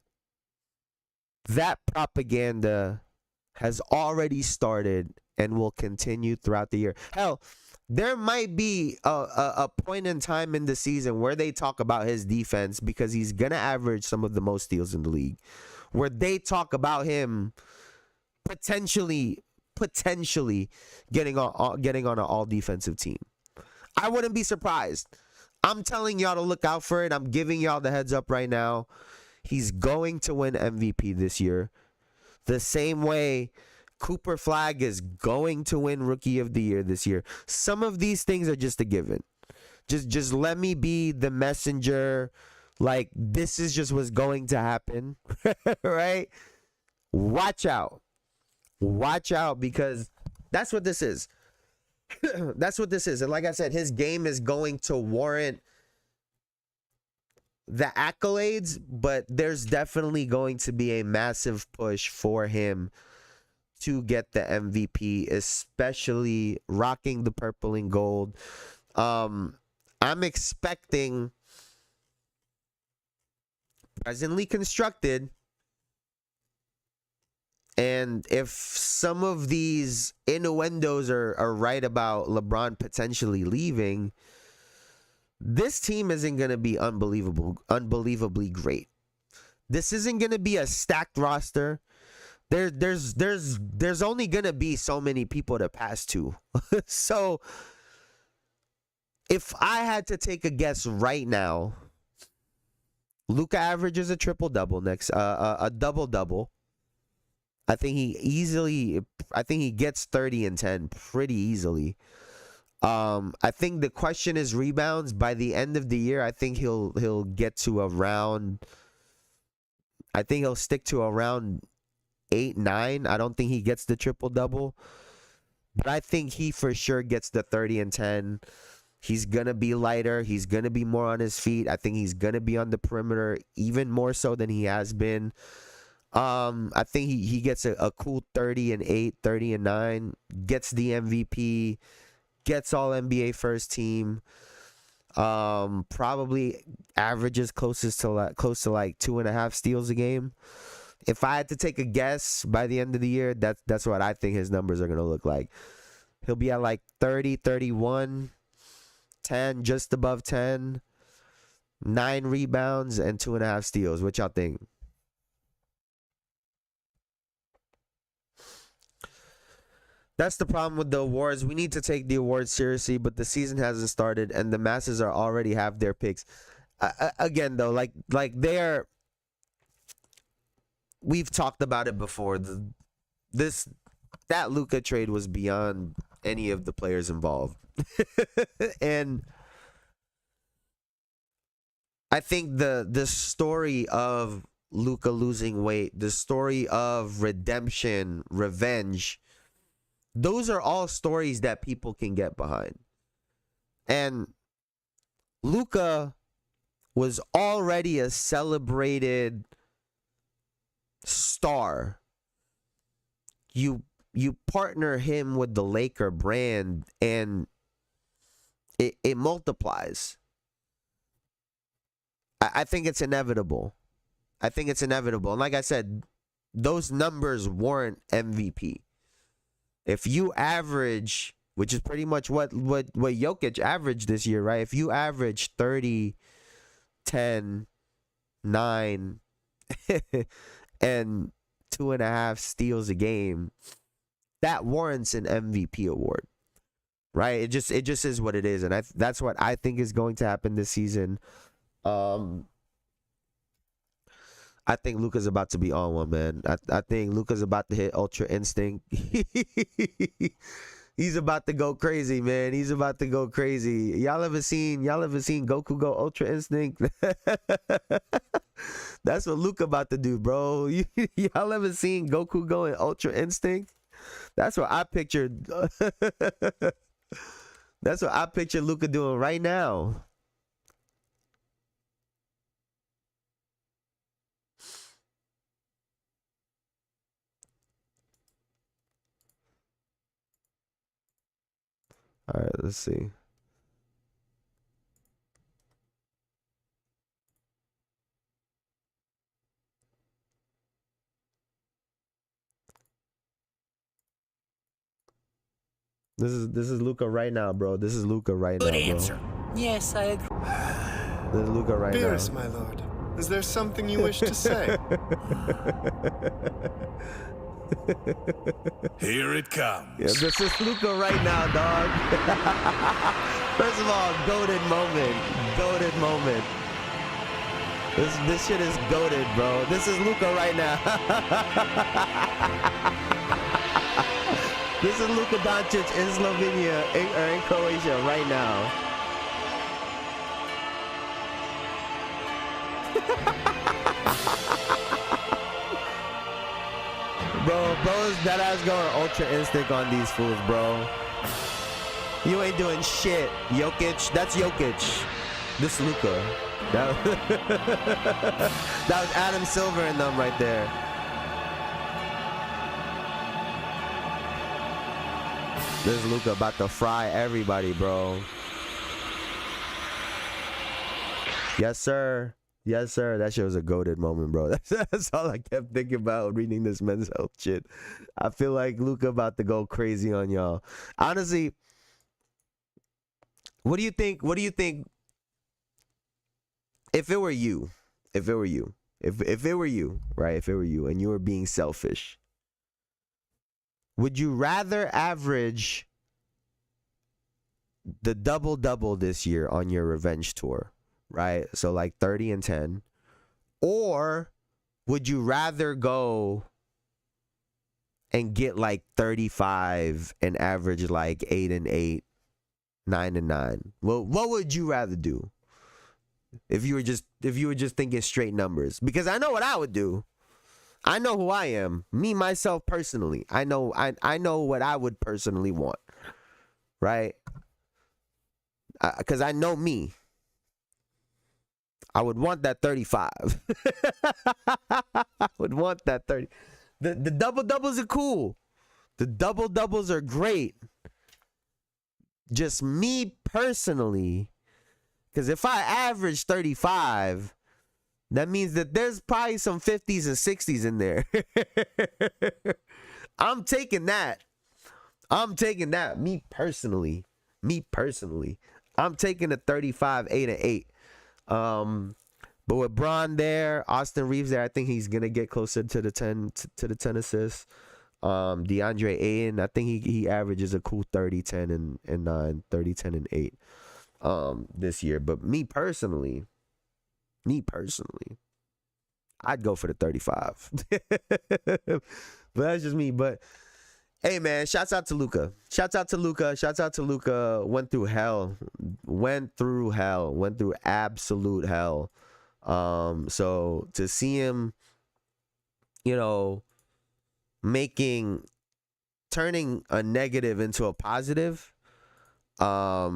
that propaganda has already started and will continue throughout the year. Hell, there might be a point in time in the season where they talk about his defense, because he's going to average some of the most steals in the league, where they talk about him potentially getting on an all defensive team. I wouldn't be surprised. I'm telling y'all to look out for it. I'm giving y'all the heads up right now. He's going to win MVP this year. The same way Cooper Flagg is going to win Rookie of the Year this year. Some of these things are just a given. Just let me be the messenger. Like, this is just what's going to happen. Right? Watch out. Watch out, because that's what this is. That's what this is. And like I said, his game is going to warrant the accolades, but there's definitely going to be a massive push for him to get the MVP, especially rocking the purple and gold. I'm expecting, presently constructed, and if some of these innuendos are right about LeBron potentially leaving, this team isn't going to be unbelievably great. This isn't going to be a stacked roster. There's only going to be so many people to pass to. So if I had to take a guess right now, Luka averages a triple-double next, a double-double. I think he gets 30 and 10 pretty easily. I think the question is rebounds. By the end of the year, I think he'll get to around, I think he'll stick to around 8, 9. I don't think he gets the triple-double, but I think he for sure gets the 30 and 10. He's going to be lighter. He's going to be more on his feet. I think he's going to be on the perimeter even more so than he has been. I think he gets a cool 30 and 8, 30 and 9, gets the MVP, gets all NBA first team, probably averages close to like 2.5 steals a game. If I had to take a guess, by the end of the year, that's what I think his numbers are going to look like. He'll be at like 30, 31, 10, just above 10, 9 rebounds, and 2.5 steals. What y'all think? That's the problem with the awards. We need to take the awards seriously, but the season hasn't started, and the masses are already have their picks. Again, though, like they're, we've talked about it before. That Luka trade was beyond any of the players involved, and I think the story of Luka losing weight, the story of redemption, revenge, those are all stories that people can get behind. And Luka was already a celebrated star. You partner him with the Laker brand, and it multiplies. I think it's inevitable. I think it's inevitable. And like I said, those numbers warrant MVP. If you average, which is pretty much what Jokic averaged this year, right? If you average 30, 10, 9, and 2.5 steals a game, that warrants an MVP award, right? It just is what it is, and that's what I think is going to happen this season. I think Luka's about to be on one, man. I think Luka's about to hit Ultra Instinct. He's about to go crazy, man. He's about to go crazy. Y'all ever seen Goku go Ultra Instinct? That's what Luka about to do, bro. Y'all ever seen Goku going Ultra Instinct? That's what I pictured. That's what I picture Luka doing right now. All right, let's see. This is Luka right now, bro. This is Luka right now, bro. Good answer. Yes, I agree. This is Luka right Beerus, now. my lord. Is there something you wish to say? Here it comes. Yeah, this is Luka right now, dog. First of all, goated moment. Goated moment. This shit is goated, bro. This is Luka right now. This is Luka Doncic in Slovenia or in Croatia right now. Bro's that ass going Ultra Instinct on these fools, bro. You ain't doing shit. Jokic, that's Jokic. This Luka. That was Adam Silver and them right there. This is Luka about to fry everybody, bro. Yes, sir. Yes, sir. That shit was a goated moment, bro. That's all I kept thinking about reading this men's health shit. I feel like Luka about to go crazy on y'all. Honestly, what do you think? What do you think? If it were you, if it were you, right? If it were you and you were being selfish, would you rather average the double-double this year on your revenge tour? Right? So like 30 and 10. Or would you rather go and get like 35 and average like 8 and 8, 9 and 9? Well, what would you rather do? If you were just thinking straight numbers? Because I know what I would do. I know who I am. Me, myself, personally. I know what I would personally want. Right? Because I know me. I would want that 35. I would want that 30. The double-doubles are cool. The double-doubles are great. Just me personally, because if I average 35, that means that there's probably some 50s and 60s in there. I'm taking that. Me personally. I'm taking the 35, 8 and 8. But with Bron there, Austin Reeves there, I think he's gonna get closer to the 10 assists. DeAndre Ayton, I think he averages a cool 30, 10 and 9, 30, 10 and 8 this year. But me personally, I'd go for the 35. But that's just me. But hey, man, shouts out to Luka. Went through absolute hell. So to see him, turning a negative into a positive, I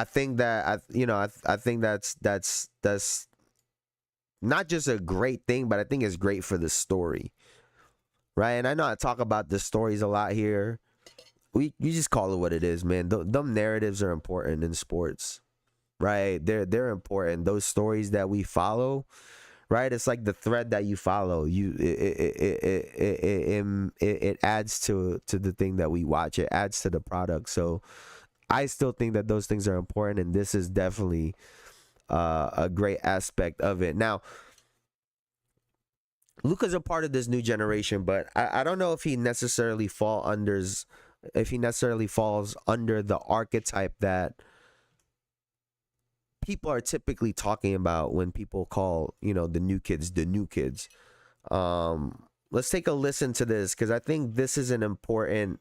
think that I think that's not just a great thing, but I think it's great for the story. Right? And I know I talk about the stories a lot here. You just call it what it is, man. Them narratives are important in sports. right? They're important. Those stories that we follow, right? It's like the thread that you follow. It adds to the thing that we watch. It adds to the product. So I still think that those things are important, and this is definitely a great aspect of it. Now, Luka's a part of this new generation, but I don't know if he necessarily falls under the archetype that people are typically talking about when people call, the new kids the new kids. Let's take a listen to this, because I think this is an important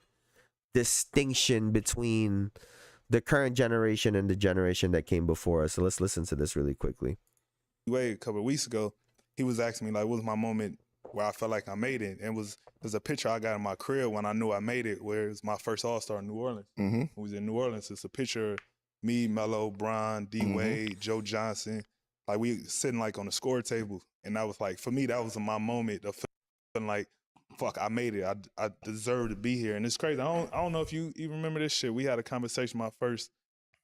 distinction between the current generation and the generation that came before us. So let's listen to this really quickly. A couple of weeks ago, he was asking me, like, what was my moment where I felt like I made it? And there's a picture I got in my crib when I knew I made it, where it was my first All-Star in New Orleans. Mm-hmm. It was in New Orleans. It's a picture of me, Melo, Bron, D-Wade, Joe Johnson. Like, we sitting, like, on the score table. And that was, like, for me, that was my moment of feeling like, fuck, I made it. I deserve to be here. And it's crazy. I don't know if you even remember this shit. We had a conversation my first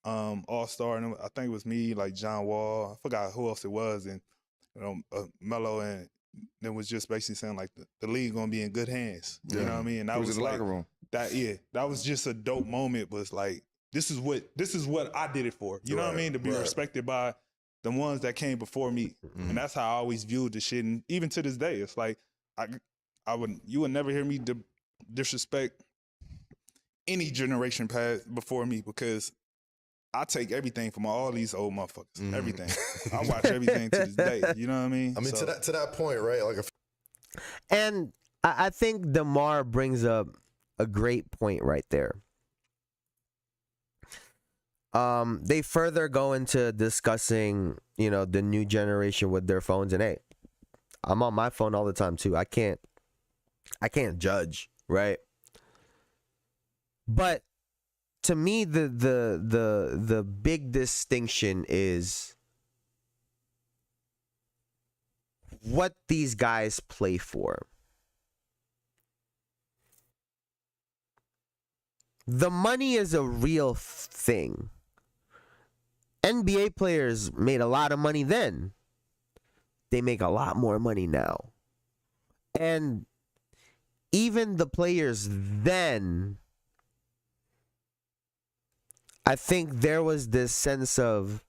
All-Star, and I think it was me, like John Wall. I forgot who else it was. And, Melo, and it was just basically saying, like, the league gonna be in good hands. You know what I mean? And that was in the like, locker room. That was just a dope moment. Was like, this is what I did it for. You know what I mean? To be respected by the ones that came before me. Mm-hmm. And that's how I always viewed the shit. And even to this day, it's like you would never hear me disrespect any generation past before me, because I take everything from all these old motherfuckers. Everything. I watch everything to this day. You know what I mean? I mean, so, to that point, right? Like, and I think DeMar brings up a great point right there. They further go into discussing, the new generation with their phones, and hey, I'm on my phone all the time too. I can't judge, right? But to me, the big distinction is what these guys play for. The money is a real thing. NBA players made a lot of money then. They make a lot more money now. And even the players then, I think there was this sense of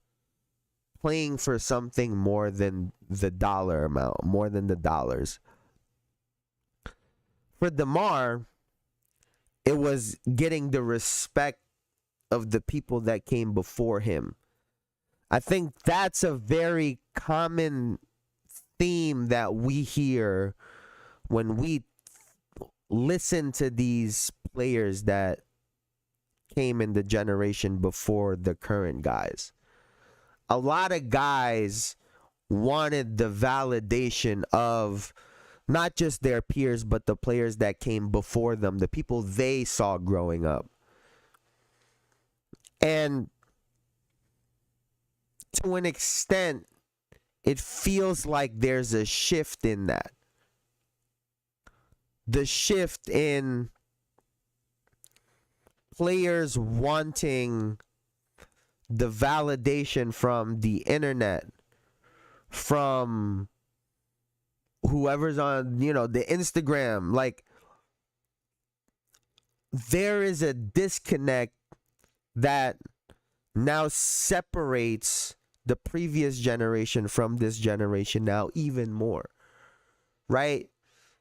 playing for something more than the dollar amount, more than the dollars. For DeMar, it was getting the respect of the people that came before him. I think that's a very common theme that we hear when we listen to these players that came in the generation before the current guys. A lot of guys wanted the validation of not just their peers, but the players that came before them, the people they saw growing up. And to an extent, it feels like there's a shift in that. The shift in players wanting the validation from the internet, from whoever's on, the Instagram. Like, there is a disconnect that now separates the previous generation from this generation now even more, right?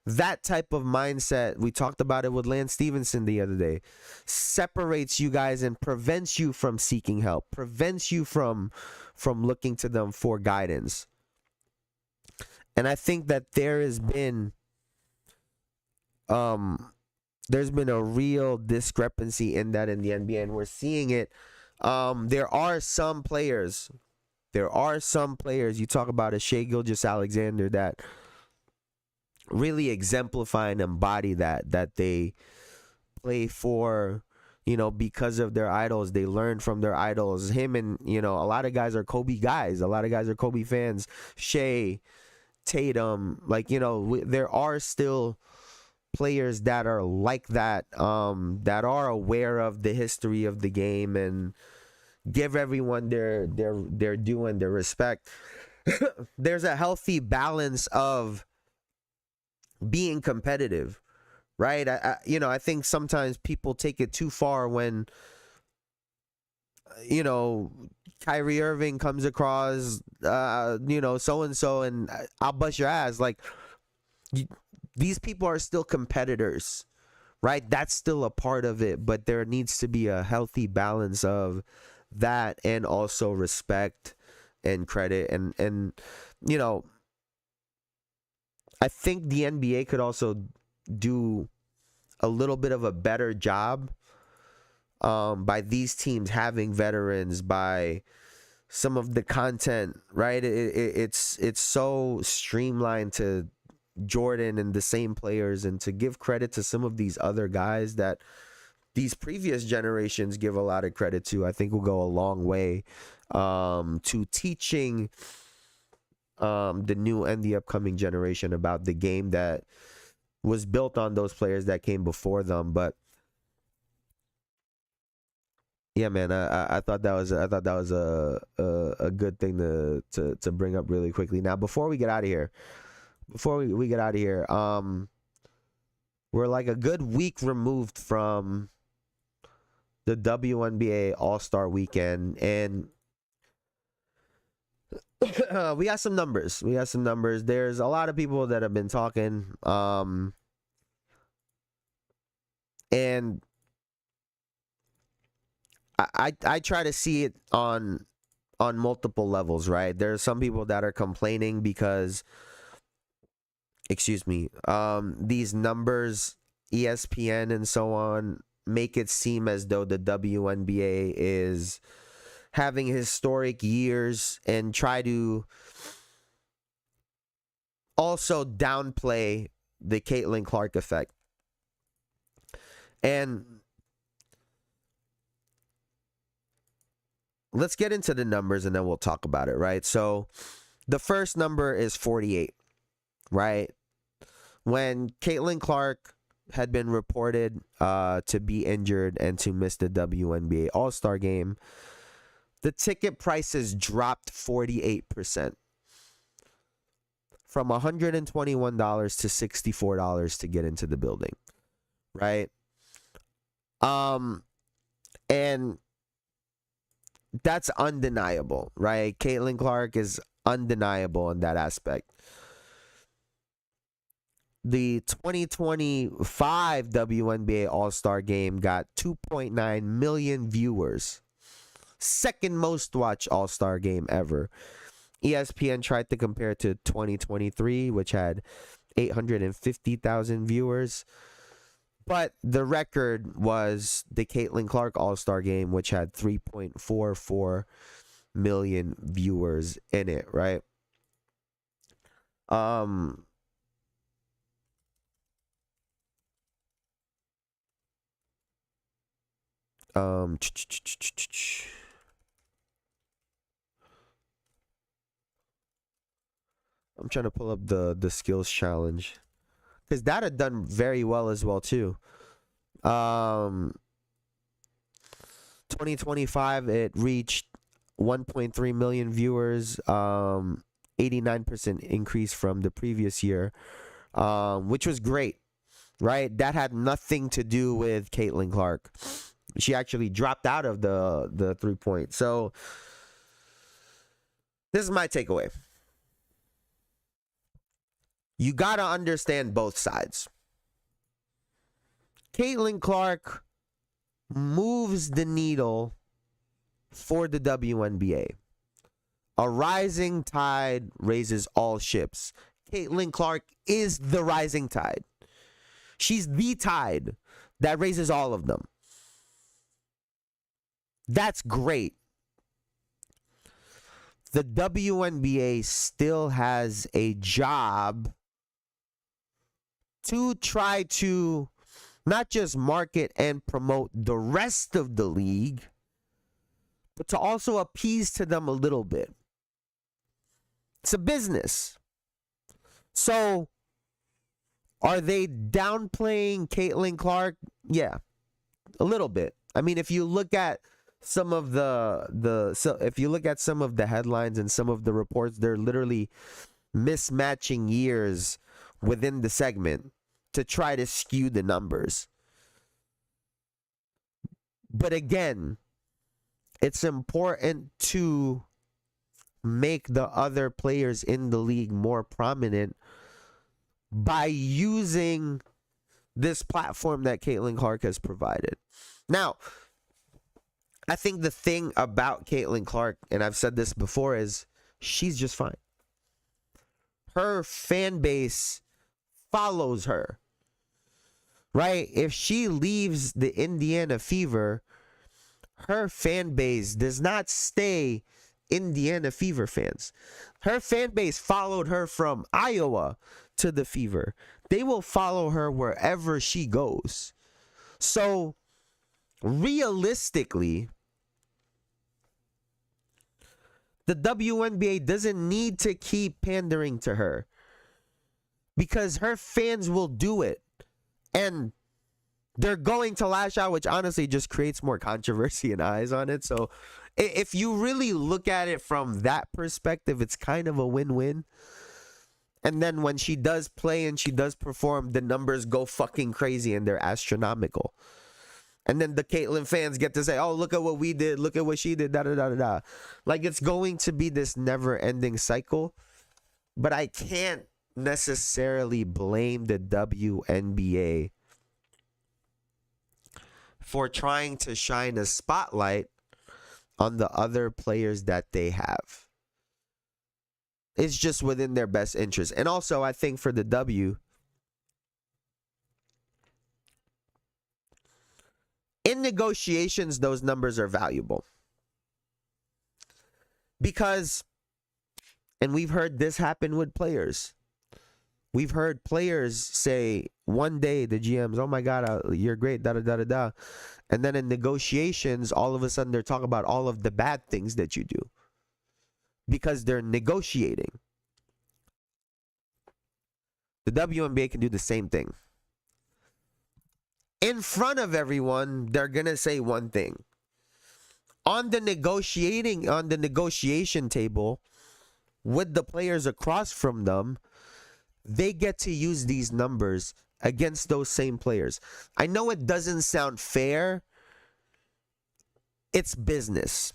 That type of mindset, we talked about it with Lance Stevenson the other day, separates you guys and prevents you from seeking help, prevents you from looking to them for guidance. And I think that there's been a real discrepancy in that in the NBA, and we're seeing it. There are some players, you talk about a Shai Gilgeous-Alexander, that really exemplify and embody that they play for, because of their idols. They learn from their idols. Him and, a lot of guys are Kobe guys. A lot of guys are Kobe fans. Shai, Tatum, there are still players that are like that, that are aware of the history of the game and, give everyone their due and their respect. There's a healthy balance of being competitive, right? I think sometimes people take it too far when, Kyrie Irving comes across, so and so, and I'll bust your ass. Like, these people are still competitors, right? That's still a part of it, but there needs to be a healthy balance of that and also respect and credit. And I think the NBA could also do a little bit of a better job by these teams having veterans, by some of the content, right? It's so streamlined to Jordan and the same players, and to give credit to some of these other guys that these previous generations give a lot of credit to, I think will go a long way to teaching the new and the upcoming generation about the game that was built on those players that came before them. But yeah, man, I thought that was a good thing to bring up really quickly. Now, before we get out of here, we're like a good week removed from the WNBA All Star Weekend, and we got some numbers. There's a lot of people that have been talking, and I try to see it on multiple levels, right? There's some people that are complaining because, these numbers, ESPN and so on, make it seem as though the WNBA is having historic years, and try to also downplay the Caitlin Clark effect. And let's get into the numbers and then we'll talk about it, right? So the first number is 48, right? When Caitlin Clark had been reported to be injured and to miss the WNBA All Star Game, the ticket prices dropped 48%, from $121 to $64 to get into the building, right? And that's undeniable, right? Caitlin Clark is undeniable in that aspect. The 2025 WNBA All Star Game got 2.9 million viewers. Second most watched All Star Game ever. ESPN tried to compare it to 2023, which had 850,000 viewers. But the record was the Caitlin Clark All Star Game, which had 3.44 million viewers in it, right? I'm trying to pull up the skills challenge, because that had done very well as well too. 2025, it reached 1.3 million viewers, 89% increase from the previous year, which was great, right? That had nothing to do with Caitlin Clark. She actually dropped out of the 3-point. So this is my takeaway. You got to understand both sides. Caitlin Clark moves the needle for the WNBA. A rising tide raises all ships. Caitlin Clark is the rising tide. She's the tide that raises all of them. That's great. The WNBA still has a job to try to not just market and promote the rest of the league, but to also appease to them a little bit. It's a business. So, are they downplaying Caitlin Clark? Yeah, a little bit. I mean, if you look at some of so if you look at some of the headlines and some of the reports, they're literally mismatching years within the segment to try to skew the numbers. But again, it's important to make the other players in the league more prominent by using this platform that Caitlin Clark has provided. Now, I think the thing about Caitlin Clark, and I've said this before, is she's just fine. Her fan base follows her, right? If she leaves the Indiana Fever, her fan base does not stay Indiana Fever fans. Her fan base followed her from Iowa to the Fever. They will follow her wherever she goes. So, realistically, the WNBA doesn't need to keep pandering to her because her fans will do it. And they're going to lash out, which honestly just creates more controversy and eyes on it. So if you really look at it from that perspective, it's kind of a win-win. And then when she does play and she does perform, the numbers go fucking crazy and they're astronomical. And then the Caitlyn fans get to say, oh, look at what we did. Look at what she did. Da-da-da-da-da. Like, it's going to be this never-ending cycle. But I can't necessarily blame the WNBA for trying to shine a spotlight on the other players that they have. It's just within their best interest. And also, I think for the W, in negotiations, those numbers are valuable. Because, and we've heard this happen with players. We've heard players say one day, the GMs, oh my God, you're great, da-da-da-da-da. And then in negotiations, all of a sudden they're talking about all of the bad things that you do. Because they're negotiating. The WNBA can do the same thing. In front of everyone, they're going to say one thing. On the negotiation table, with the players across from them, they get to use these numbers against those same players. I know it doesn't sound fair. It's business.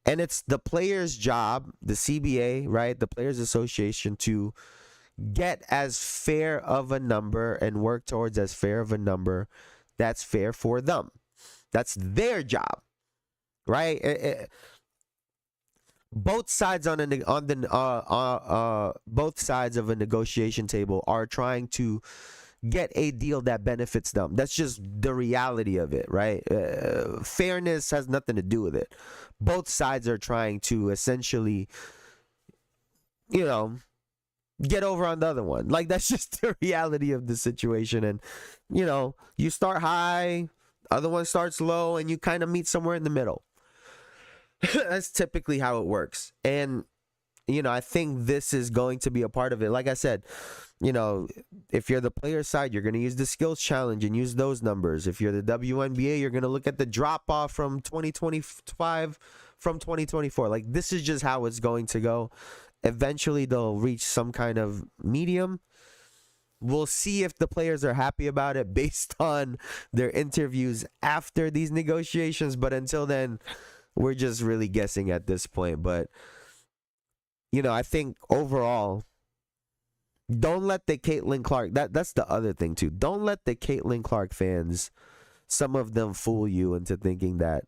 And it's the players' job, the CBA, right? The Players Association, to get as fair of a number and work towards as fair of a number that's fair for them. That's their job, right? Both sides both sides of a negotiation table are trying to get a deal that benefits them. That's just the reality of it, right? Fairness has nothing to do with it. Both sides are trying to essentially, get over on the other one. Like, that's just the reality of the situation. And, you start high, other one starts low, and you kind of meet somewhere in the middle. That's typically how it works. And, I think this is going to be a part of it. Like I said, if you're the player side, you're going to use the skills challenge and use those numbers. If you're the WNBA, you're going to look at the drop off from 2025 from 2024. Like, this is just how it's going to go. Eventually, they'll reach some kind of medium. We'll see if the players are happy about it based on their interviews after these negotiations. But until then, we're just really guessing at this point. But, I think overall, don't let the Caitlin Clark, that's the other thing too. Don't let the Caitlin Clark fans, some of them, fool you into thinking that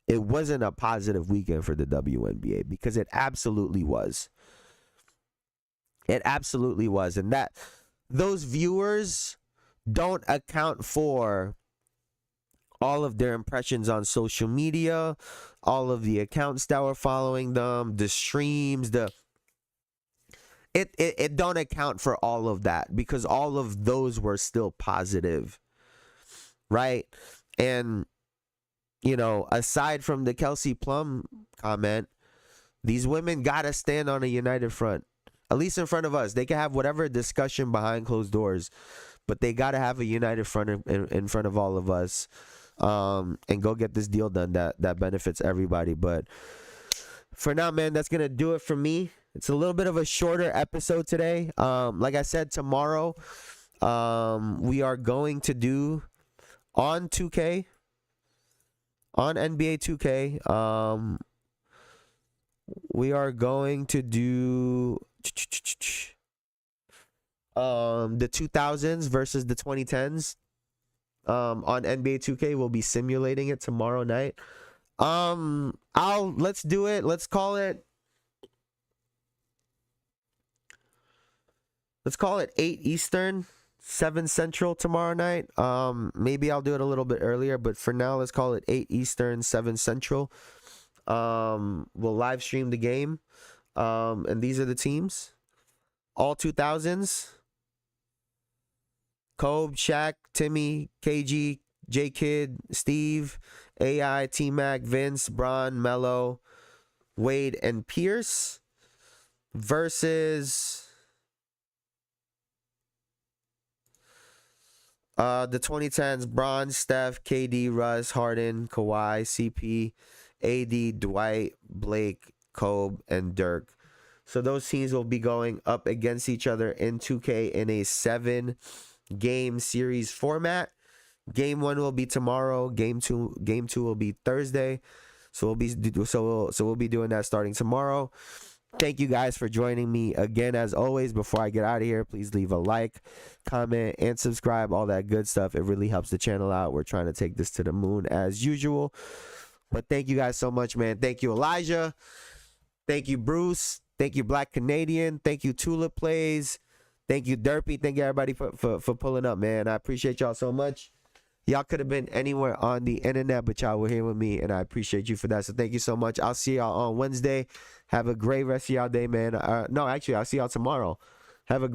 it wasn't a positive weekend for the WNBA, because it absolutely was. It absolutely was. And that those viewers don't account for all of their impressions on social media, all of the accounts that were following them, the streams, it don't account for all of that, because all of those were still positive, right? And, aside from the Kelsey Plum comment, these women got to stand on a united front, at least in front of us. They can have whatever discussion behind closed doors, but they got to have a united front in front of all of us and go get this deal done that benefits everybody. But for now, man, that's gonna do it for me. It's a little bit of a shorter episode today. Like I said, tomorrow we are going to do on 2K, on NBA 2K. We are going to do the 2000s versus the 2010s on NBA 2K. We'll be simulating it tomorrow night. Let's do it. Let's call it 8 Eastern, 7 Central tomorrow night. Maybe I'll do it a little bit earlier, but for now, let's call it 8 Eastern, 7 Central. We'll live stream the game. And these are the teams. All 2000s. Kobe, Shaq, Timmy, KG, J Kid, Steve, AI, T-Mac, Vince, Bron, Melo, Wade, and Pierce versus the 2010s, Bron, Steph, KD, Russ, Harden, Kawhi, CP, AD, Dwight, Blake, Kobe, and Dirk. So those teams will be going up against each other in 2K in a 7-game series format. Game 1 will be tomorrow. Game 2 will be Thursday. So we'll be doing that starting tomorrow. Thank you guys for joining me again. As always, before I get out of here, please leave a like, comment, and subscribe. All that good stuff. It really helps the channel out. We're trying to take this to the moon as usual. But thank you guys so much, man. Thank you, Elijah. Thank you, Bruce. Thank you, Black Canadian. Thank you, Tulip Plays. Thank you, Derpy. Thank you, everybody, for pulling up, man. I appreciate y'all so much. Y'all could have been anywhere on the internet, but y'all were here with me, and I appreciate you for that. So thank you so much. I'll see y'all on Wednesday. Have a great rest of y'all day, man. No, actually, I'll see y'all tomorrow. Have a great